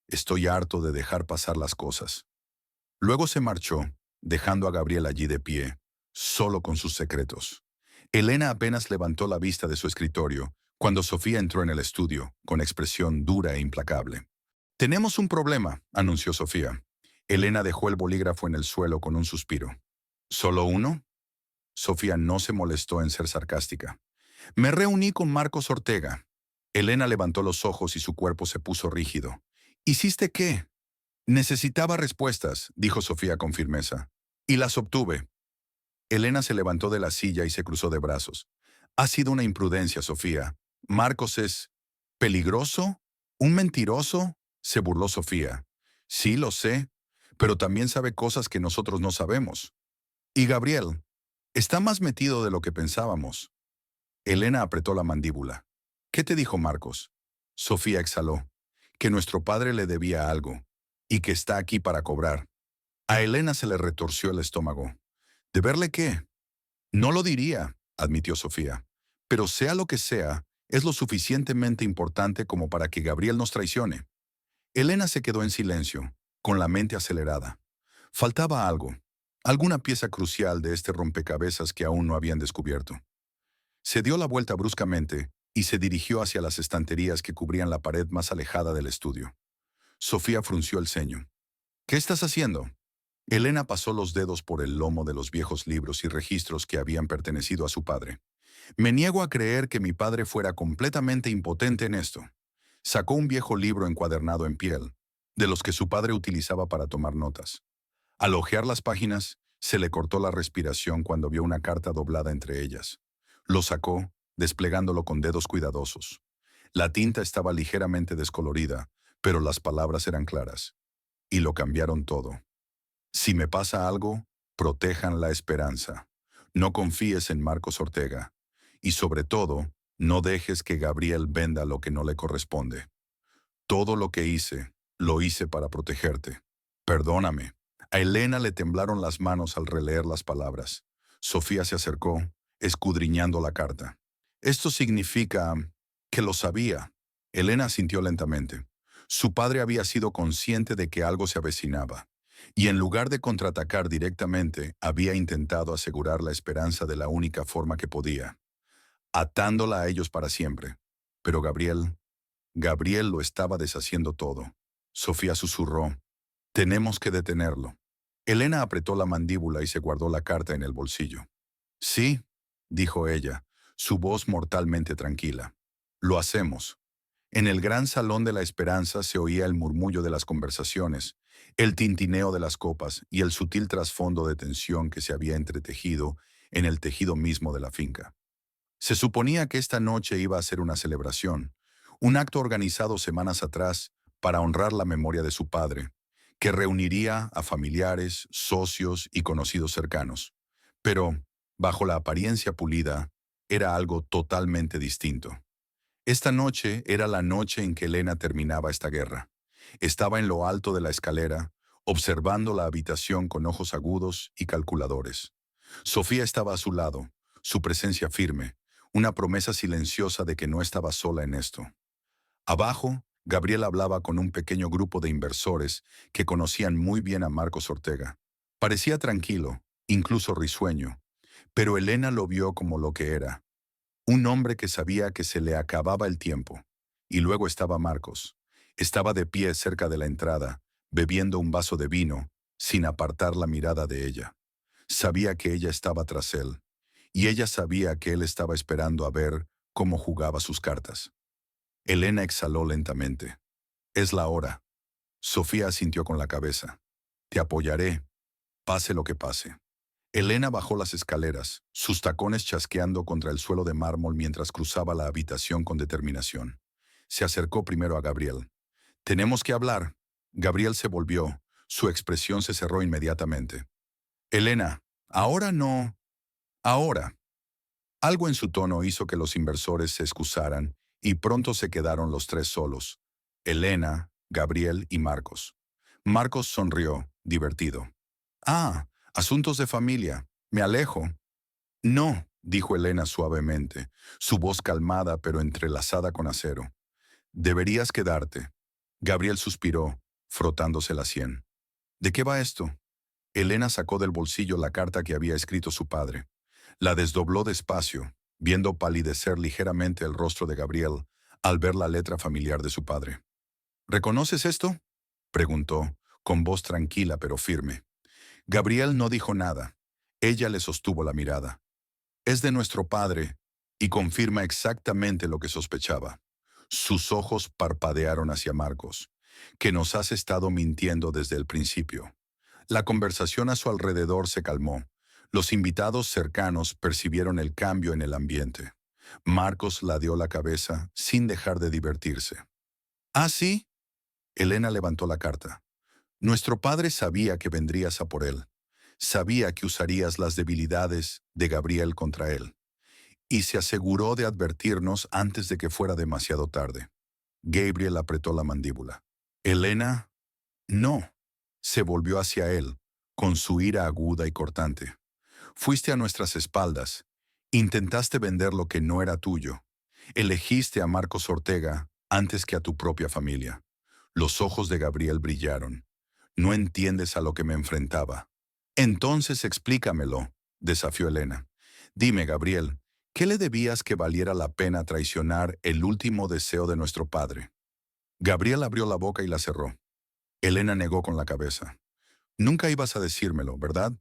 «Estoy harto de dejar pasar las cosas». Luego se marchó, dejando a Gabriel allí de pie, solo con sus secretos. Elena apenas levantó la vista de su escritorio cuando Sofía entró en el estudio, con expresión dura e implacable. «Tenemos un problema», anunció Sofía. Elena dejó el bolígrafo en el suelo con un suspiro. «¿Solo uno?». Sofía no se molestó en ser sarcástica. Me reuní con Marcos Ortega. Elena levantó los ojos y su cuerpo se puso rígido. ¿Hiciste qué? Necesitaba respuestas, dijo Sofía con firmeza. Y las obtuve. Elena se levantó de la silla y se cruzó de brazos. Ha sido una imprudencia, Sofía. Marcos es peligroso, un mentiroso, se burló Sofía. Sí, lo sé, pero también sabe cosas que nosotros no sabemos. Y Gabriel, está más metido de lo que pensábamos. Elena apretó la mandíbula. ¿Qué te dijo Marcos? Sofía exhaló. Que nuestro padre le debía algo, y que está aquí para cobrar. A Elena se le retorció el estómago. ¿Deberle qué? No lo diría, admitió Sofía. Pero sea lo que sea, es lo suficientemente importante como para que Gabriel nos traicione. Elena se quedó en silencio, con la mente acelerada. Faltaba algo, alguna pieza crucial de este rompecabezas que aún no habían descubierto. Se dio la vuelta bruscamente y se dirigió hacia las estanterías que cubrían la pared más alejada del estudio. Sofía frunció el ceño. ¿Qué estás haciendo? Elena pasó los dedos por el lomo de los viejos libros y registros que habían pertenecido a su padre. Me niego a creer que mi padre fuera completamente impotente en esto. Sacó un viejo libro encuadernado en piel, de los que su padre utilizaba para tomar notas. Al hojear las páginas, se le cortó la respiración cuando vio una carta doblada entre ellas. Lo sacó, desplegándolo con dedos cuidadosos. La tinta estaba ligeramente descolorida, pero las palabras eran claras. Y lo cambiaron todo. Si me pasa algo, protejan la esperanza. No confíes en Marcos Ortega. Y sobre todo, no dejes que Gabriel venda lo que no le corresponde. Todo lo que hice, lo hice para protegerte. Perdóname. A Elena le temblaron las manos al releer las palabras. Sofía se acercó, escudriñando la carta. Esto significa que lo sabía. Elena asintió lentamente. Su padre había sido consciente de que algo se avecinaba, y en lugar de contraatacar directamente, había intentado asegurar la esperanza de la única forma que podía, atándola a ellos para siempre. Pero Gabriel lo estaba deshaciendo todo. Sofía susurró, tenemos que detenerlo. Elena apretó la mandíbula y se guardó la carta en el bolsillo. Sí, dijo ella, su voz mortalmente tranquila. Lo hacemos. En el gran salón de la esperanza se oía el murmullo de las conversaciones, el tintineo de las copas y el sutil trasfondo de tensión que se había entretejido en el tejido mismo de la finca. Se suponía que esta noche iba a ser una celebración, un acto organizado semanas atrás para honrar la memoria de su padre, que reuniría a familiares, socios y conocidos cercanos. Pero, bajo la apariencia pulida, era algo totalmente distinto. Esta noche era la noche en que Elena terminaba esta guerra. Estaba en lo alto de la escalera, observando la habitación con ojos agudos y calculadores. Sofía estaba a su lado, su presencia firme, una promesa silenciosa de que no estaba sola en esto. Abajo, Gabriel hablaba con un pequeño grupo de inversores que conocían muy bien a Marcos Ortega. Parecía tranquilo, incluso risueño, pero Elena lo vio como lo que era, un hombre que sabía que se le acababa el tiempo. Y luego estaba Marcos. Estaba de pie cerca de la entrada, bebiendo un vaso de vino, sin apartar la mirada de ella. Sabía que ella estaba tras él, y ella sabía que él estaba esperando a ver cómo jugaba sus cartas. Elena exhaló lentamente. Es la hora. Sofía asintió con la cabeza. Te apoyaré, pase lo que pase. Elena bajó las escaleras, sus tacones chasqueando contra el suelo de mármol mientras cruzaba la habitación con determinación. Se acercó primero a Gabriel. Tenemos que hablar. Gabriel se volvió. Su expresión se cerró inmediatamente. Elena, ahora no. Ahora. Algo en su tono hizo que los inversores se excusaran y pronto se quedaron los tres solos. Elena, Gabriel y Marcos. Marcos sonrió, divertido. Ah, asuntos de familia. Me alejo. No, dijo Elena suavemente, su voz calmada pero entrelazada con acero. Deberías quedarte. Gabriel suspiró, frotándose la sien. ¿De qué va esto? Elena sacó del bolsillo la carta que había escrito su padre. La desdobló despacio, viendo palidecer ligeramente el rostro de Gabriel al ver la letra familiar de su padre. ¿Reconoces esto? Preguntó, con voz tranquila pero firme. Gabriel no dijo nada. Ella le sostuvo la mirada. Es de nuestro padre, y confirma exactamente lo que sospechaba. Sus ojos parpadearon hacia Marcos, que nos has estado mintiendo desde el principio. La conversación a su alrededor se calmó. Los invitados cercanos percibieron el cambio en el ambiente. Marcos ladeó la cabeza sin dejar de divertirse. ¿Ah, sí? Elena levantó la carta. Nuestro padre sabía que vendrías a por él. Sabía que usarías las debilidades de Gabriel contra él. Y se aseguró de advertirnos antes de que fuera demasiado tarde. Gabriel apretó la mandíbula. Elena, no. Se volvió hacia él, con su ira aguda y cortante. Fuiste a nuestras espaldas. Intentaste vender lo que no era tuyo. Elegiste a Marcos Ortega antes que a tu propia familia. Los ojos de Gabriel brillaron. No entiendes a lo que me enfrentaba. Entonces explícamelo, desafió Elena. Dime, Gabriel, ¿qué le debías que valiera la pena traicionar el último deseo de nuestro padre? Gabriel abrió la boca y la cerró. Elena negó con la cabeza. Nunca ibas a decírmelo, ¿verdad?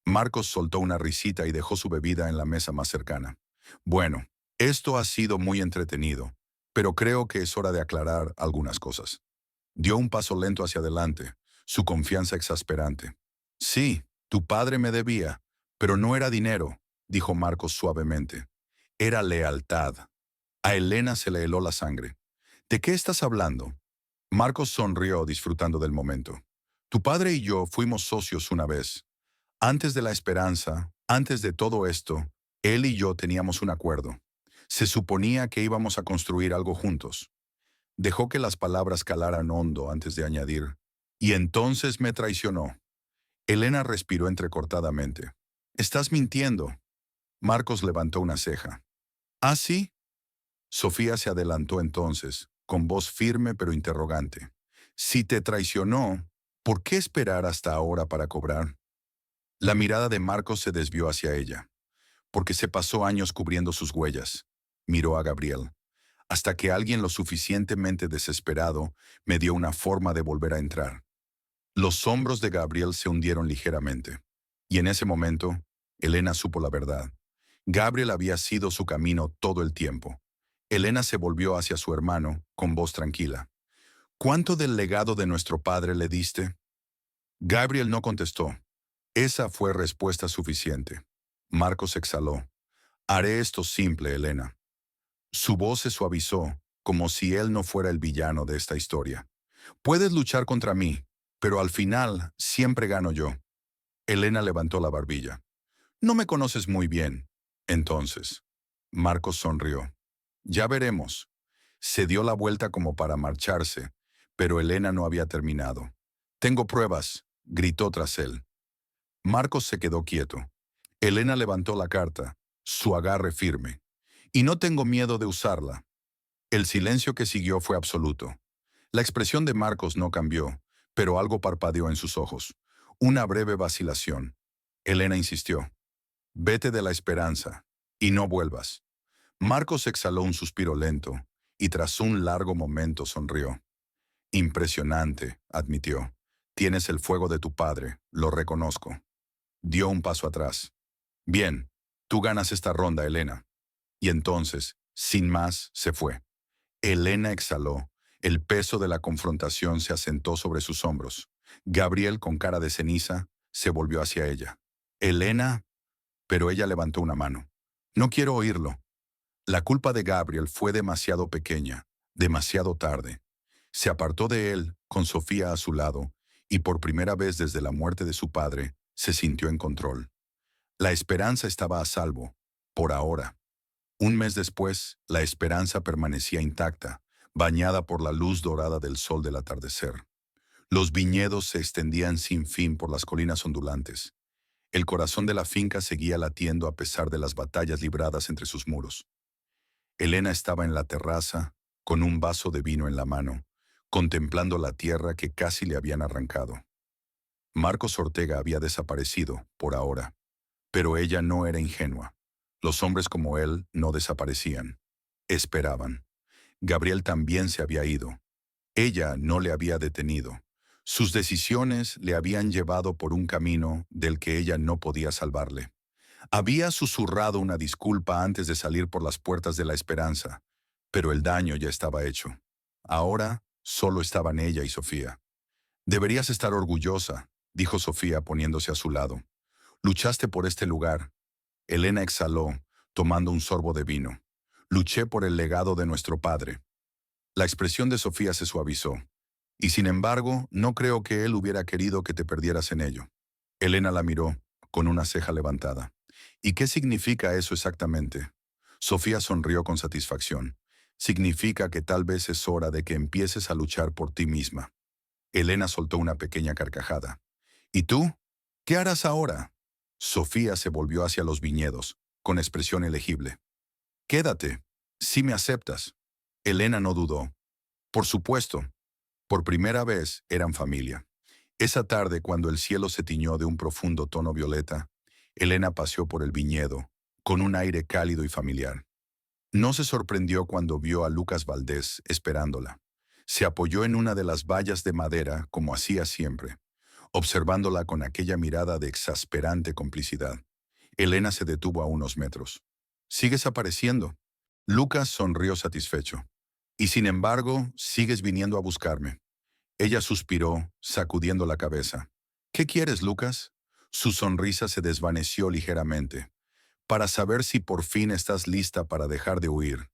Marcos soltó una risita y dejó su bebida en la mesa más cercana. Bueno, esto ha sido muy entretenido, pero creo que es hora de aclarar algunas cosas. Dio un paso lento hacia adelante, su confianza exasperante. Sí, tu padre me debía, pero no era dinero, dijo Marcos suavemente. Era lealtad. A Elena se le heló la sangre. ¿De qué estás hablando? Marcos sonrió disfrutando del momento. Tu padre y yo fuimos socios una vez. Antes de la esperanza, antes de todo esto, él y yo teníamos un acuerdo. Se suponía que íbamos a construir algo juntos. Dejó que las palabras calaran hondo antes de añadir. Y entonces me traicionó. Elena respiró entrecortadamente. Estás mintiendo. Marcos levantó una ceja. ¿Ah, sí? Sofía se adelantó entonces, con voz firme pero interrogante. Si te traicionó, ¿por qué esperar hasta ahora para cobrar? La mirada de Marcos se desvió hacia ella, porque se pasó años cubriendo sus huellas. Miró a Gabriel, hasta que alguien lo suficientemente desesperado me dio una forma de volver a entrar. Los hombros de Gabriel se hundieron ligeramente, y en ese momento, Elena supo la verdad. Gabriel había sido su camino todo el tiempo. Elena se volvió hacia su hermano, con voz tranquila. ¿Cuánto del legado de nuestro padre le diste? Gabriel no contestó. Esa fue respuesta suficiente. Marcos exhaló. Haré esto simple, Elena. Su voz se suavizó, como si él no fuera el villano de esta historia. Puedes luchar contra mí, pero al final siempre gano yo. Elena levantó la barbilla. No me conoces muy bien. Entonces, Marcos sonrió. Ya veremos. Se dio la vuelta como para marcharse, pero Elena no había terminado. Tengo pruebas, gritó tras él. Marcos se quedó quieto. Elena levantó la carta, su agarre firme. Y no tengo miedo de usarla. El silencio que siguió fue absoluto. La expresión de Marcos no cambió, pero algo parpadeó en sus ojos. Una breve vacilación. Elena insistió. Vete de la esperanza, y no vuelvas. Marcos exhaló un suspiro lento, y tras un largo momento sonrió. Impresionante, admitió. Tienes el fuego de tu padre, lo reconozco. Dio un paso atrás. Bien, tú ganas esta ronda, Elena. Y entonces, sin más, se fue. Elena exhaló. El peso de la confrontación se asentó sobre sus hombros. Gabriel, con cara de ceniza, se volvió hacia ella. Elena, pero ella levantó una mano. No quiero oírlo. La culpa de Gabriel fue demasiado pequeña, demasiado tarde. Se apartó de él, con Sofía a su lado, y por primera vez desde la muerte de su padre, se sintió en control. La esperanza estaba a salvo, por ahora. Un mes después, la esperanza permanecía intacta, bañada por la luz dorada del sol del atardecer. Los viñedos se extendían sin fin por las colinas ondulantes. El corazón de la finca seguía latiendo a pesar de las batallas libradas entre sus muros. Elena estaba en la terraza, con un vaso de vino en la mano, contemplando la tierra que casi le habían arrancado. Marcos Ortega había desaparecido, por ahora, pero ella no era ingenua. Los hombres como él no desaparecían. Esperaban. Gabriel también se había ido. Ella no le había detenido. Sus decisiones le habían llevado por un camino del que ella no podía salvarle. Había susurrado una disculpa antes de salir por las puertas de la esperanza, pero el daño ya estaba hecho. Ahora solo estaban ella y Sofía. Deberías estar orgullosa, dijo Sofía poniéndose a su lado. Luchaste por este lugar. Elena exhaló, tomando un sorbo de vino. Luché por el legado de nuestro padre. La expresión de Sofía se suavizó. Y sin embargo, no creo que él hubiera querido que te perdieras en ello. Elena la miró, con una ceja levantada. ¿Y qué significa eso exactamente? Sofía sonrió con satisfacción. Significa que tal vez es hora de que empieces a luchar por ti misma. Elena soltó una pequeña carcajada. ¿Y tú? ¿Qué harás ahora? Sofía se volvió hacia los viñedos, con expresión elegible. Quédate, si me aceptas. Elena no dudó. Por supuesto, por primera vez eran familia. Esa tarde, cuando el cielo se tiñó de un profundo tono violeta, Elena paseó por el viñedo, con un aire cálido y familiar. No se sorprendió cuando vio a Lucas Valdés esperándola. Se apoyó en una de las vallas de madera, como hacía siempre, observándola con aquella mirada de exasperante complicidad. Elena se detuvo a unos metros. «¿Sigues apareciendo?» Lucas sonrió satisfecho. «Y sin embargo, sigues viniendo a buscarme». Ella suspiró, sacudiendo la cabeza. «¿Qué quieres, Lucas?» Su sonrisa se desvaneció ligeramente. «Para saber si por fin estás lista para dejar de huir».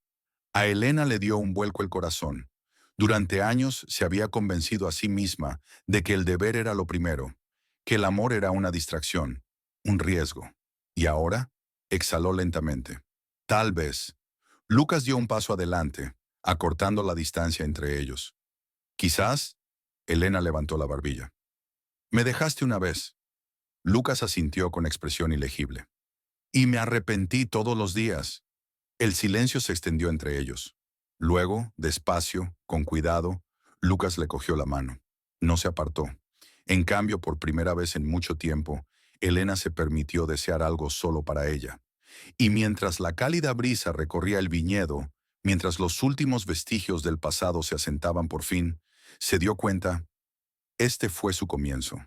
A Elena le dio un vuelco el corazón. Durante años se había convencido a sí misma de que el deber era lo primero, que el amor era una distracción, un riesgo. ¿Y ahora? Exhaló lentamente. Tal vez. Lucas dio un paso adelante, acortando la distancia entre ellos. Quizás. Elena levantó la barbilla. Me dejaste una vez. Lucas asintió con expresión ilegible. Y me arrepentí todos los días. El silencio se extendió entre ellos. Luego, despacio, con cuidado, Lucas le cogió la mano. No se apartó. En cambio, por primera vez en mucho tiempo, Elena se permitió desear algo solo para ella. Y mientras la cálida brisa recorría el viñedo, mientras los últimos vestigios del pasado se asentaban por fin, se dio cuenta, este fue su comienzo.